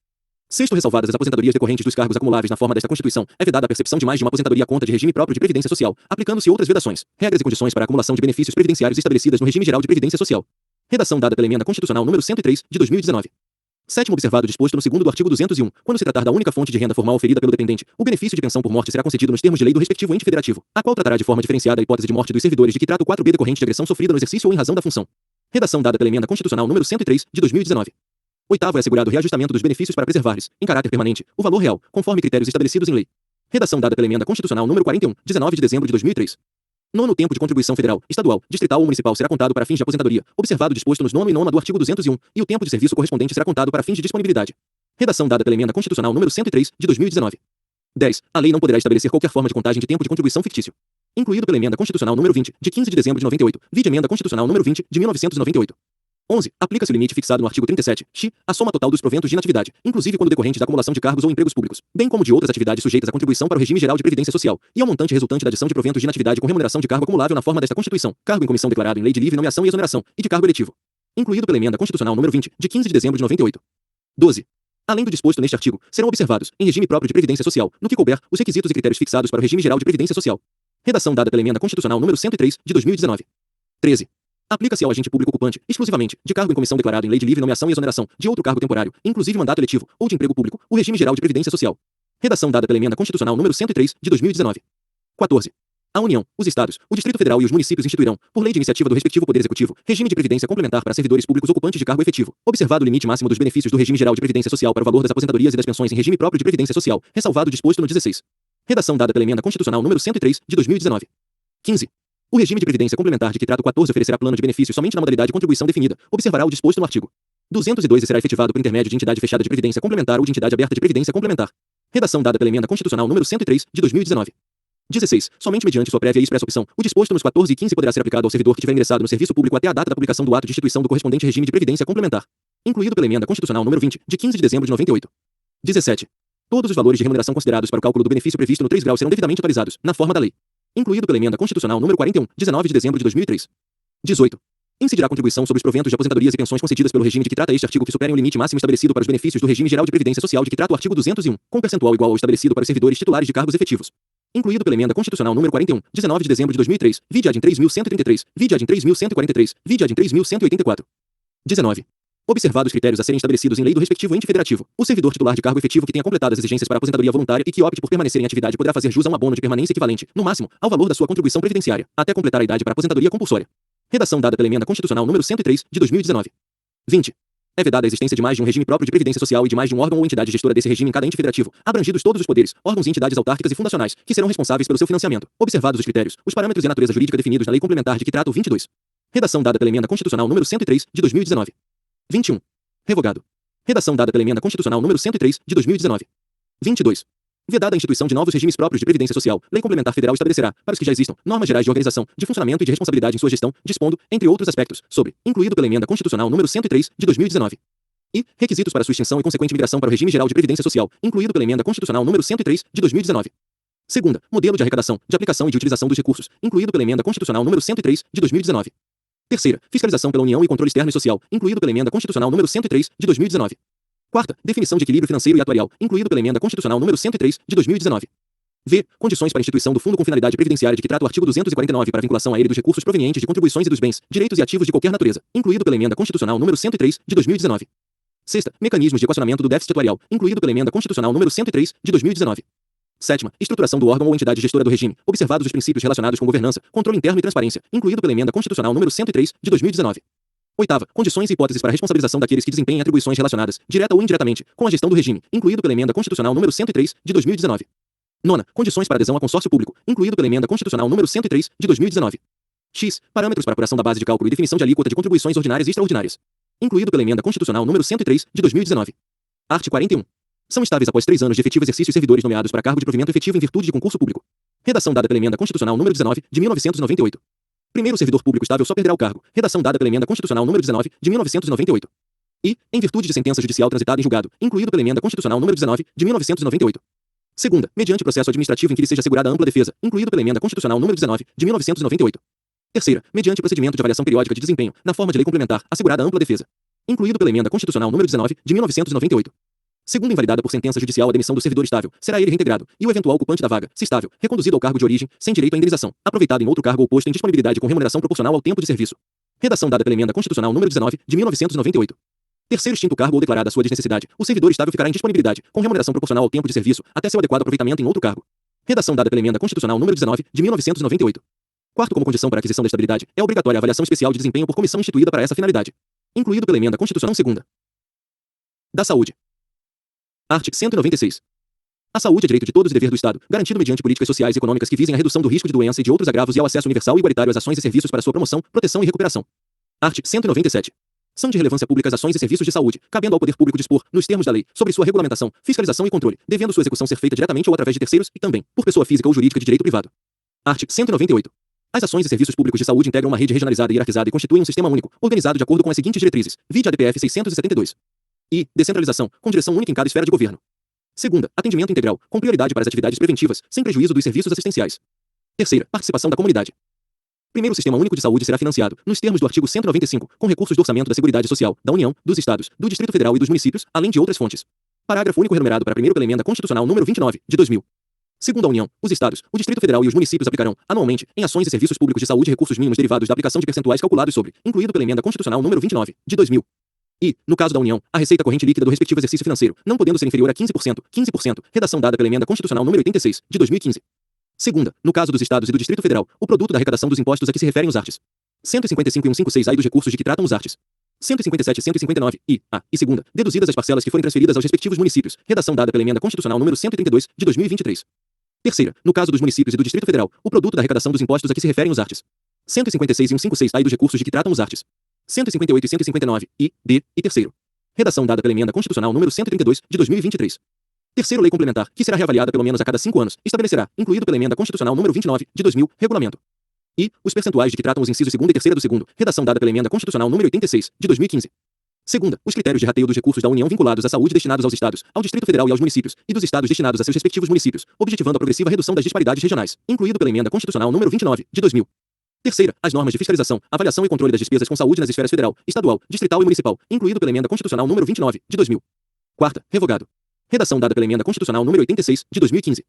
Sexto, ressalvadas as aposentadorias decorrentes dos cargos acumuláveis na forma desta Constituição, é vedada a percepção de mais de uma aposentadoria à conta de regime próprio de previdência social, aplicando-se outras vedações, regras e condições para a acumulação de benefícios previdenciários estabelecidas no regime geral de previdência social. Redação dada pela Emenda Constitucional número 103, de 2019. Sétimo, observado o disposto no 2º do artigo 201, quando se tratar da única fonte de renda formal oferida pelo dependente, o benefício de pensão por morte será concedido nos termos de lei do respectivo ente federativo, a qual tratará de forma diferenciada a hipótese de morte dos servidores de que trata o 4B decorrente de agressão sofrida no exercício ou em razão da função. Redação dada pela Emenda Constitucional número 103, de 2019. Oitavo, é assegurado o reajustamento dos benefícios para preservar-lhes, em caráter permanente, o valor real, conforme critérios estabelecidos em lei. Redação dada pela Emenda Constitucional número 41, 19 de dezembro de 2003. Nono, o tempo de contribuição federal, estadual, distrital ou municipal será contado para fins de aposentadoria, observado o disposto nos nono e nona do artigo 201, e o tempo de serviço correspondente será contado para fins de disponibilidade. Redação dada pela Emenda Constitucional número 103, de 2019. 10. A lei não poderá estabelecer qualquer forma de contagem de tempo de contribuição fictício, incluído pela Emenda Constitucional número 20, de 15 de dezembro de 98, vide Emenda Constitucional número 20, de 1998. 11. Aplica-se o limite fixado no artigo 37-x, a soma total dos proventos de inatividade, inclusive quando decorrente da acumulação de cargos ou empregos públicos, bem como de outras atividades sujeitas à contribuição para o regime geral de previdência social, e ao montante resultante da adição de proventos de inatividade com remuneração de cargo acumulável na forma desta Constituição, cargo em comissão declarado em lei de livre nomeação e exoneração, e de cargo eletivo, incluído pela Emenda Constitucional número 20, de 15 de dezembro de 98. 12. Além do disposto neste artigo, serão observados, em regime próprio de previdência social, no que couber, os requisitos e critérios fixados para o regime geral de previdência social. Redação dada pela Emenda Constitucional número 103, de 2019. 13. Aplica-se ao agente público ocupante, exclusivamente, de cargo em comissão declarado em lei de livre nomeação e exoneração, de outro cargo temporário, inclusive mandato eletivo, ou de emprego público, o regime geral de previdência social. Redação dada pela Emenda Constitucional número 103, de 2019. 14. A União, os Estados, o Distrito Federal e os municípios instituirão, por lei de iniciativa do respectivo Poder Executivo, regime de previdência complementar para servidores públicos ocupantes de cargo efetivo, observado o limite máximo dos benefícios do regime geral de previdência social para o valor das aposentadorias e das pensões em regime próprio de previdência social, ressalvado o disposto no 16. Redação dada pela Emenda Constitucional número 103, de 2019. 15. O regime de previdência complementar de que trata o 14 oferecerá plano de benefícios somente na modalidade de contribuição definida, observará o disposto no artigo 202 e será efetivado por intermédio de entidade fechada de previdência complementar ou de entidade aberta de previdência complementar. Redação dada pela Emenda Constitucional número 103, de 2019. 16. Somente mediante sua prévia e expressa opção, o disposto nos 14 e 15 poderá ser aplicado ao servidor que tiver ingressado no serviço público até a data da publicação do ato de instituição do correspondente regime de previdência complementar, incluído pela Emenda Constitucional número 20, de 15 de dezembro de 98. 17. Todos os valores de remuneração considerados para o cálculo do benefício previsto no 3 grau serão devidamente atualizados, na forma da lei, incluído pela Emenda Constitucional número 41, 19 de dezembro de 2003. 18. Incidirá contribuição sobre os proventos de aposentadorias e pensões concedidas pelo regime de que trata este artigo que superem o limite máximo estabelecido para os benefícios do regime geral de previdência social de que trata o artigo 201, com percentual igual ao estabelecido para os servidores titulares de cargos efetivos, incluído pela Emenda Constitucional número 41, 19 de dezembro de 2003, vide ad em 3133, vide ad em 3143, vide ad em 3184. 19. Observados os critérios a serem estabelecidos em lei do respectivo ente federativo, o servidor titular de cargo efetivo que tenha completado as exigências para aposentadoria voluntária e que opte por permanecer em atividade poderá fazer jus a um abono de permanência equivalente, no máximo, ao valor da sua contribuição previdenciária, até completar a idade para aposentadoria compulsória. Redação dada pela Emenda Constitucional número 103, de 2019. 20. É vedada a existência de mais de um regime próprio de previdência social e de mais de um órgão ou entidade gestora desse regime em cada ente federativo, abrangidos todos os poderes, órgãos e entidades autárquicas e fundacionais, que serão responsáveis pelo seu financiamento, observados os critérios, os parâmetros e a natureza jurídica definidos na lei complementar de que trata o 22. Redação dada pela Emenda Constitucional número 103, de 2019. 21. Revogado. Redação dada pela Emenda Constitucional número 103, de 2019. 22. Vedada a instituição de novos regimes próprios de previdência social, lei complementar federal estabelecerá, para os que já existam, normas gerais de organização, de funcionamento e de responsabilidade em sua gestão, dispondo, entre outros aspectos, sobre, incluído pela Emenda Constitucional número 103, de 2019. E, requisitos para sua extinção e consequente migração para o regime geral de previdência social, incluído pela Emenda Constitucional número 103, de 2019. Segunda, modelo de arrecadação, de aplicação e de utilização dos recursos, incluído pela Emenda Constitucional número 103, de 2019. Terceira, fiscalização pela União e controle externo e social, incluído pela Emenda Constitucional número 103, de 2019. Quarta, definição de equilíbrio financeiro e atuarial, incluído pela Emenda Constitucional número 103, de 2019. V. Condições para a instituição do Fundo com finalidade previdenciária de que trata o artigo 249 para vinculação a ele dos recursos provenientes de contribuições e dos bens, direitos e ativos de qualquer natureza, incluído pela Emenda Constitucional número 103, de 2019. Sexta, mecanismos de equacionamento do déficit atuarial, incluído pela Emenda Constitucional número 103, de 2019. Sétima, estruturação do órgão ou entidade gestora do regime, observados os princípios relacionados com governança, controle interno e transparência, incluído pela Emenda Constitucional número 103, de 2019. Oitava, condições e hipóteses para a responsabilização daqueles que desempenhem atribuições relacionadas, direta ou indiretamente, com a gestão do regime, incluído pela Emenda Constitucional número 103, de 2019. Nona, condições para adesão a consórcio público, incluído pela Emenda Constitucional número 103, de 2019. X, parâmetros para apuração da base de cálculo e definição de alíquota de contribuições ordinárias e extraordinárias, incluído pela Emenda Constitucional número 103, de 2019. Art. 41. São estáveis após 3 anos de efetivo exercício servidores nomeados para cargo de provimento efetivo em virtude de concurso público. Redação dada pela Emenda Constitucional número 19, de 1998. Primeiro servidor público estável só perderá o cargo. Redação dada pela Emenda Constitucional número 19, de 1998. E, em virtude de sentença judicial transitada em julgado, incluído pela Emenda Constitucional número 19, de 1998. Segunda, mediante processo administrativo em que lhe seja assegurada ampla defesa, incluído pela Emenda Constitucional número 19, de 1998. Terceira, mediante procedimento de avaliação periódica de desempenho, na forma de lei complementar, assegurada ampla defesa, incluído pela Emenda Constitucional número 19, de 1998. Segunda, invalidada por sentença judicial a demissão do servidor estável, será ele reintegrado, e o eventual ocupante da vaga, se estável, reconduzido ao cargo de origem, sem direito à indenização, aproveitado em outro cargo ou posto em disponibilidade com remuneração proporcional ao tempo de serviço. Redação dada pela Emenda Constitucional número 19, de 1998. Terceiro extinto cargo ou declarada a sua desnecessidade, o servidor estável ficará em disponibilidade, com remuneração proporcional ao tempo de serviço, até seu adequado aproveitamento em outro cargo. Redação dada pela Emenda Constitucional número 19, de 1998. Quarto, como condição para a aquisição da estabilidade, é obrigatória a avaliação especial de desempenho por comissão instituída para essa finalidade, incluído pela Emenda Constitucional segunda. Da saúde. Art. 196. A saúde é direito de todos e dever do Estado, garantido mediante políticas sociais e econômicas que visem a redução do risco de doença e de outros agravos e ao acesso universal e igualitário às ações e serviços para sua promoção, proteção e recuperação. Art. 197. São de relevância pública as ações e serviços de saúde, cabendo ao poder público dispor, nos termos da lei, sobre sua regulamentação, fiscalização e controle, devendo sua execução ser feita diretamente ou através de terceiros e também, por pessoa física ou jurídica de direito privado. Art. 198. As ações e serviços públicos de saúde integram uma rede regionalizada e hierarquizada e constituem um sistema único, organizado de acordo com as seguintes diretrizes, vide ADPF 672. E, descentralização, com direção única em cada esfera de governo. Segunda, atendimento integral, com prioridade para as atividades preventivas, sem prejuízo dos serviços assistenciais. Terceira, participação da comunidade. Primeiro, o Sistema Único de Saúde será financiado, nos termos do artigo 195, com recursos do Orçamento da Seguridade Social, da União, dos Estados, do Distrito Federal e dos municípios, além de outras fontes. Parágrafo único renumerado para primeiro pela Emenda Constitucional número 29, de 2000. Segundo a União, os Estados, o Distrito Federal e os municípios aplicarão, anualmente, em ações e serviços públicos de saúde recursos mínimos derivados da aplicação de percentuais calculados sobre, incluído pela Emenda Constitucional número 29, de 2000. E, no caso da União, a receita corrente líquida do respectivo exercício financeiro, não podendo ser inferior a 15%, redação dada pela Emenda Constitucional número 86, de 2015. Segunda, no caso dos Estados e do Distrito Federal, o produto da arrecadação dos impostos a que se referem os artes. 155 e 156-A e dos recursos de que tratam os artes. 157 e 159, e segunda, deduzidas as parcelas que forem transferidas aos respectivos municípios, redação dada pela Emenda Constitucional número 132, de 2023. Terceira, no caso dos municípios e do Distrito Federal, o produto da arrecadação dos impostos a que se referem os artes. 156 e 156-A e dos recursos de que tratam os artes. 158 e 159, I, D, e terceiro. Redação dada pela Emenda Constitucional número 132, de 2023. Terceiro, lei complementar, que será reavaliada pelo menos a cada 5 anos, estabelecerá, incluído pela Emenda Constitucional número 29, de 2000, regulamento. E, os percentuais de que tratam os incisos 2ª e 3ª do segundo, redação dada pela Emenda Constitucional número 86, de 2015. Segunda, os critérios de rateio dos recursos da União vinculados à saúde destinados aos Estados, ao Distrito Federal e aos municípios, e dos Estados destinados a seus respectivos municípios, objetivando a progressiva redução das disparidades regionais, incluído pela Emenda Constitucional número 29, de 2000. Terceira, as normas de fiscalização, avaliação e controle das despesas com saúde nas esferas federal, estadual, distrital e municipal, incluído pela Emenda Constitucional número 29, de 2000. Quarta, revogado. Redação dada pela Emenda Constitucional número 86, de 2015.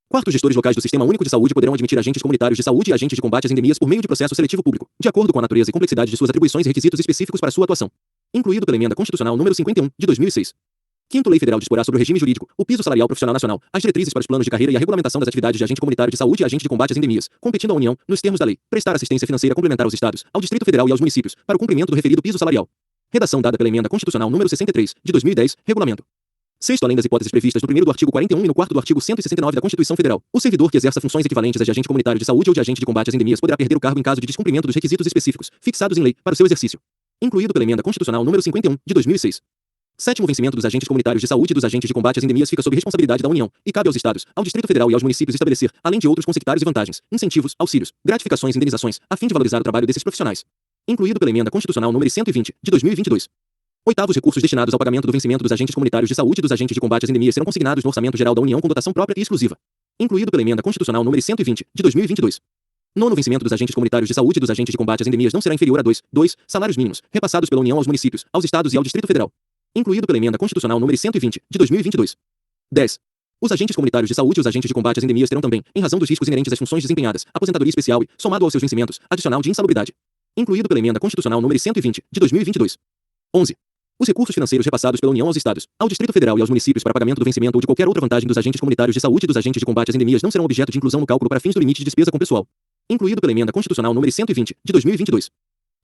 Quarto, gestores locais do Sistema Único de Saúde poderão admitir agentes comunitários de saúde e agentes de combate às endemias por meio de processo seletivo público, de acordo com a natureza e complexidade de suas atribuições e requisitos específicos para sua atuação, incluído pela Emenda Constitucional número 51, de 2006. Quinto, lei federal disporá sobre o regime jurídico, o piso salarial profissional nacional, as diretrizes para os planos de carreira e a regulamentação das atividades de agente comunitário de saúde e agente de combate às endemias, competindo à União, nos termos da lei, prestar assistência financeira complementar aos Estados, ao Distrito Federal e aos municípios, para o cumprimento do referido piso salarial. Redação dada pela Emenda Constitucional número 63, de 2010, regulamento. Sexto, além das hipóteses previstas no 1º do artigo 41 e no 4º do artigo 169 da Constituição Federal, o servidor que exerça funções equivalentes às de agente comunitário de saúde ou de agente de combate às endemias poderá perder o cargo em caso de descumprimento dos requisitos específicos, fixados em lei, para o seu exercício, incluído pela Emenda Constitucional número 51, de 2006. Sétimo, o vencimento dos agentes comunitários de saúde e dos agentes de combate às endemias fica sob responsabilidade da União, e cabe aos Estados, ao Distrito Federal e aos municípios estabelecer, além de outros consectários e vantagens, incentivos, auxílios, gratificações e indenizações, a fim de valorizar o trabalho desses profissionais, incluído pela Emenda Constitucional número 120, de 2022. Oitavo, os recursos destinados ao pagamento do vencimento dos agentes comunitários de saúde e dos agentes de combate às endemias serão consignados no Orçamento Geral da União com dotação própria e exclusiva, incluído pela Emenda Constitucional número 120, de 2022. Nono, o vencimento dos agentes comunitários de saúde e dos agentes de combate às endemias não será inferior a 2 salários mínimos, repassados pela União aos municípios, aos Estados e ao Distrito Federal, incluído pela Emenda Constitucional número 120, de 2022. 10. Os agentes comunitários de saúde e os agentes de combate às endemias terão também, em razão dos riscos inerentes às funções desempenhadas, aposentadoria especial e, somado aos seus vencimentos, adicional de insalubridade, incluído pela Emenda Constitucional número 120, de 2022. 11. Os recursos financeiros repassados pela União aos Estados, ao Distrito Federal e aos municípios para pagamento do vencimento ou de qualquer outra vantagem dos agentes comunitários de saúde e dos agentes de combate às endemias não serão objeto de inclusão no cálculo para fins do limite de despesa com pessoal, incluído pela Emenda Constitucional número 120, de 2022.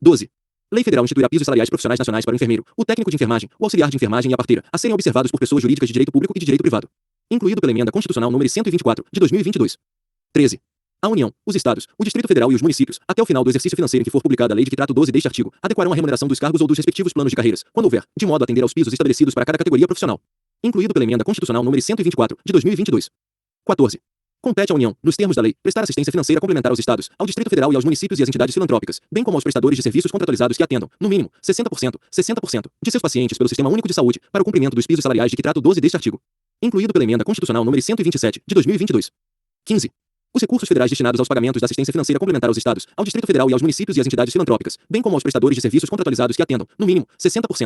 12. Lei Federal instituirá pisos salariais profissionais nacionais para o enfermeiro, o técnico de enfermagem, o auxiliar de enfermagem e a parteira, a serem observados por pessoas jurídicas de direito público e de direito privado, incluído pela Emenda Constitucional número 124, de 2022. 13. A União, os Estados, o Distrito Federal e os municípios, até o final do exercício financeiro em que for publicada a lei de que trata o 12 deste artigo, adequarão a remuneração dos cargos ou dos respectivos planos de carreiras, quando houver, de modo a atender aos pisos estabelecidos para cada categoria profissional, incluído pela Emenda Constitucional número 124, de 2022. 14. Compete à União, nos termos da lei, prestar assistência financeira complementar aos Estados, ao Distrito Federal e aos municípios e às entidades filantrópicas, bem como aos prestadores de serviços contratualizados que atendam, no mínimo, 60% de seus pacientes pelo Sistema Único de Saúde, para o cumprimento dos pisos salariais de que trata o 12 deste artigo, incluído pela Emenda Constitucional número 127, de 2022. 15. Os recursos federais destinados aos pagamentos da assistência financeira complementar aos Estados, ao Distrito Federal e aos municípios e às entidades filantrópicas, bem como aos prestadores de serviços contratualizados que atendam, no mínimo, 60%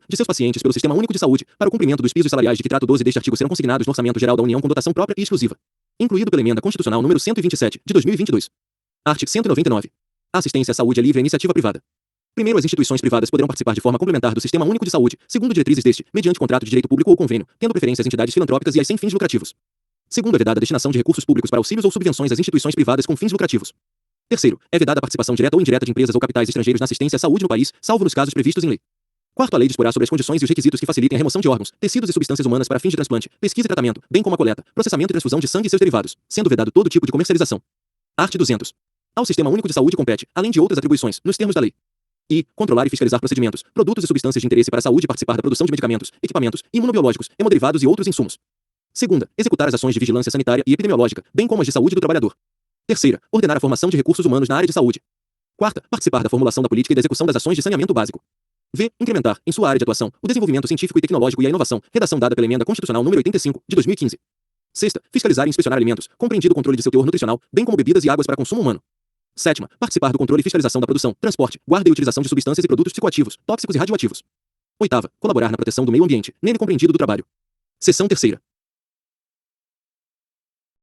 de seus pacientes pelo Sistema Único de Saúde, para o cumprimento dos pisos salariais de que trata o 12 deste artigo serão consignados no Orçamento Geral da União com dotação própria e exclusiva, incluído pela Emenda Constitucional número 127, de 2022. Art. 199. A assistência à saúde é livre à iniciativa privada. Primeiro, as instituições privadas poderão participar de forma complementar do Sistema Único de Saúde, segundo diretrizes deste, mediante contrato de direito público ou convênio, tendo preferência às entidades filantrópicas e às sem fins lucrativos. Segundo, é vedada a destinação de recursos públicos para auxílios ou subvenções às instituições privadas com fins lucrativos. Terceiro, é vedada a participação direta ou indireta de empresas ou capitais estrangeiros na assistência à saúde no país, salvo nos casos previstos em lei. Quarto, a lei disporá sobre as condições e os requisitos que facilitem a remoção de órgãos, tecidos e substâncias humanas para fins de transplante, pesquisa e tratamento, bem como a coleta, processamento e transfusão de sangue e seus derivados, sendo vedado todo tipo de comercialização. Art. 200. Ao Sistema Único de Saúde compete, além de outras atribuições, nos termos da lei. E, controlar e fiscalizar procedimentos, produtos e substâncias de interesse para a saúde e participar da produção de medicamentos, equipamentos, imunobiológicos, hemoderivados e outros insumos. Segunda, executar as ações de vigilância sanitária e epidemiológica, bem como as de saúde do trabalhador. Terceira, ordenar a formação de recursos humanos na área de saúde. Quarta, participar da formulação da política e da execução das ações de saneamento básico. V. Incrementar, em sua área de atuação, o desenvolvimento científico e tecnológico e a inovação, redação dada pela Emenda Constitucional número 85, de 2015. Sexta, fiscalizar e inspecionar alimentos, compreendido o controle de seu teor nutricional, bem como bebidas e águas para consumo humano. Sétima, participar do controle e fiscalização da produção, transporte, guarda e utilização de substâncias e produtos psicoativos, tóxicos e radioativos. Oitava, colaborar na proteção do meio ambiente, nele compreendido do trabalho. Seção terceira.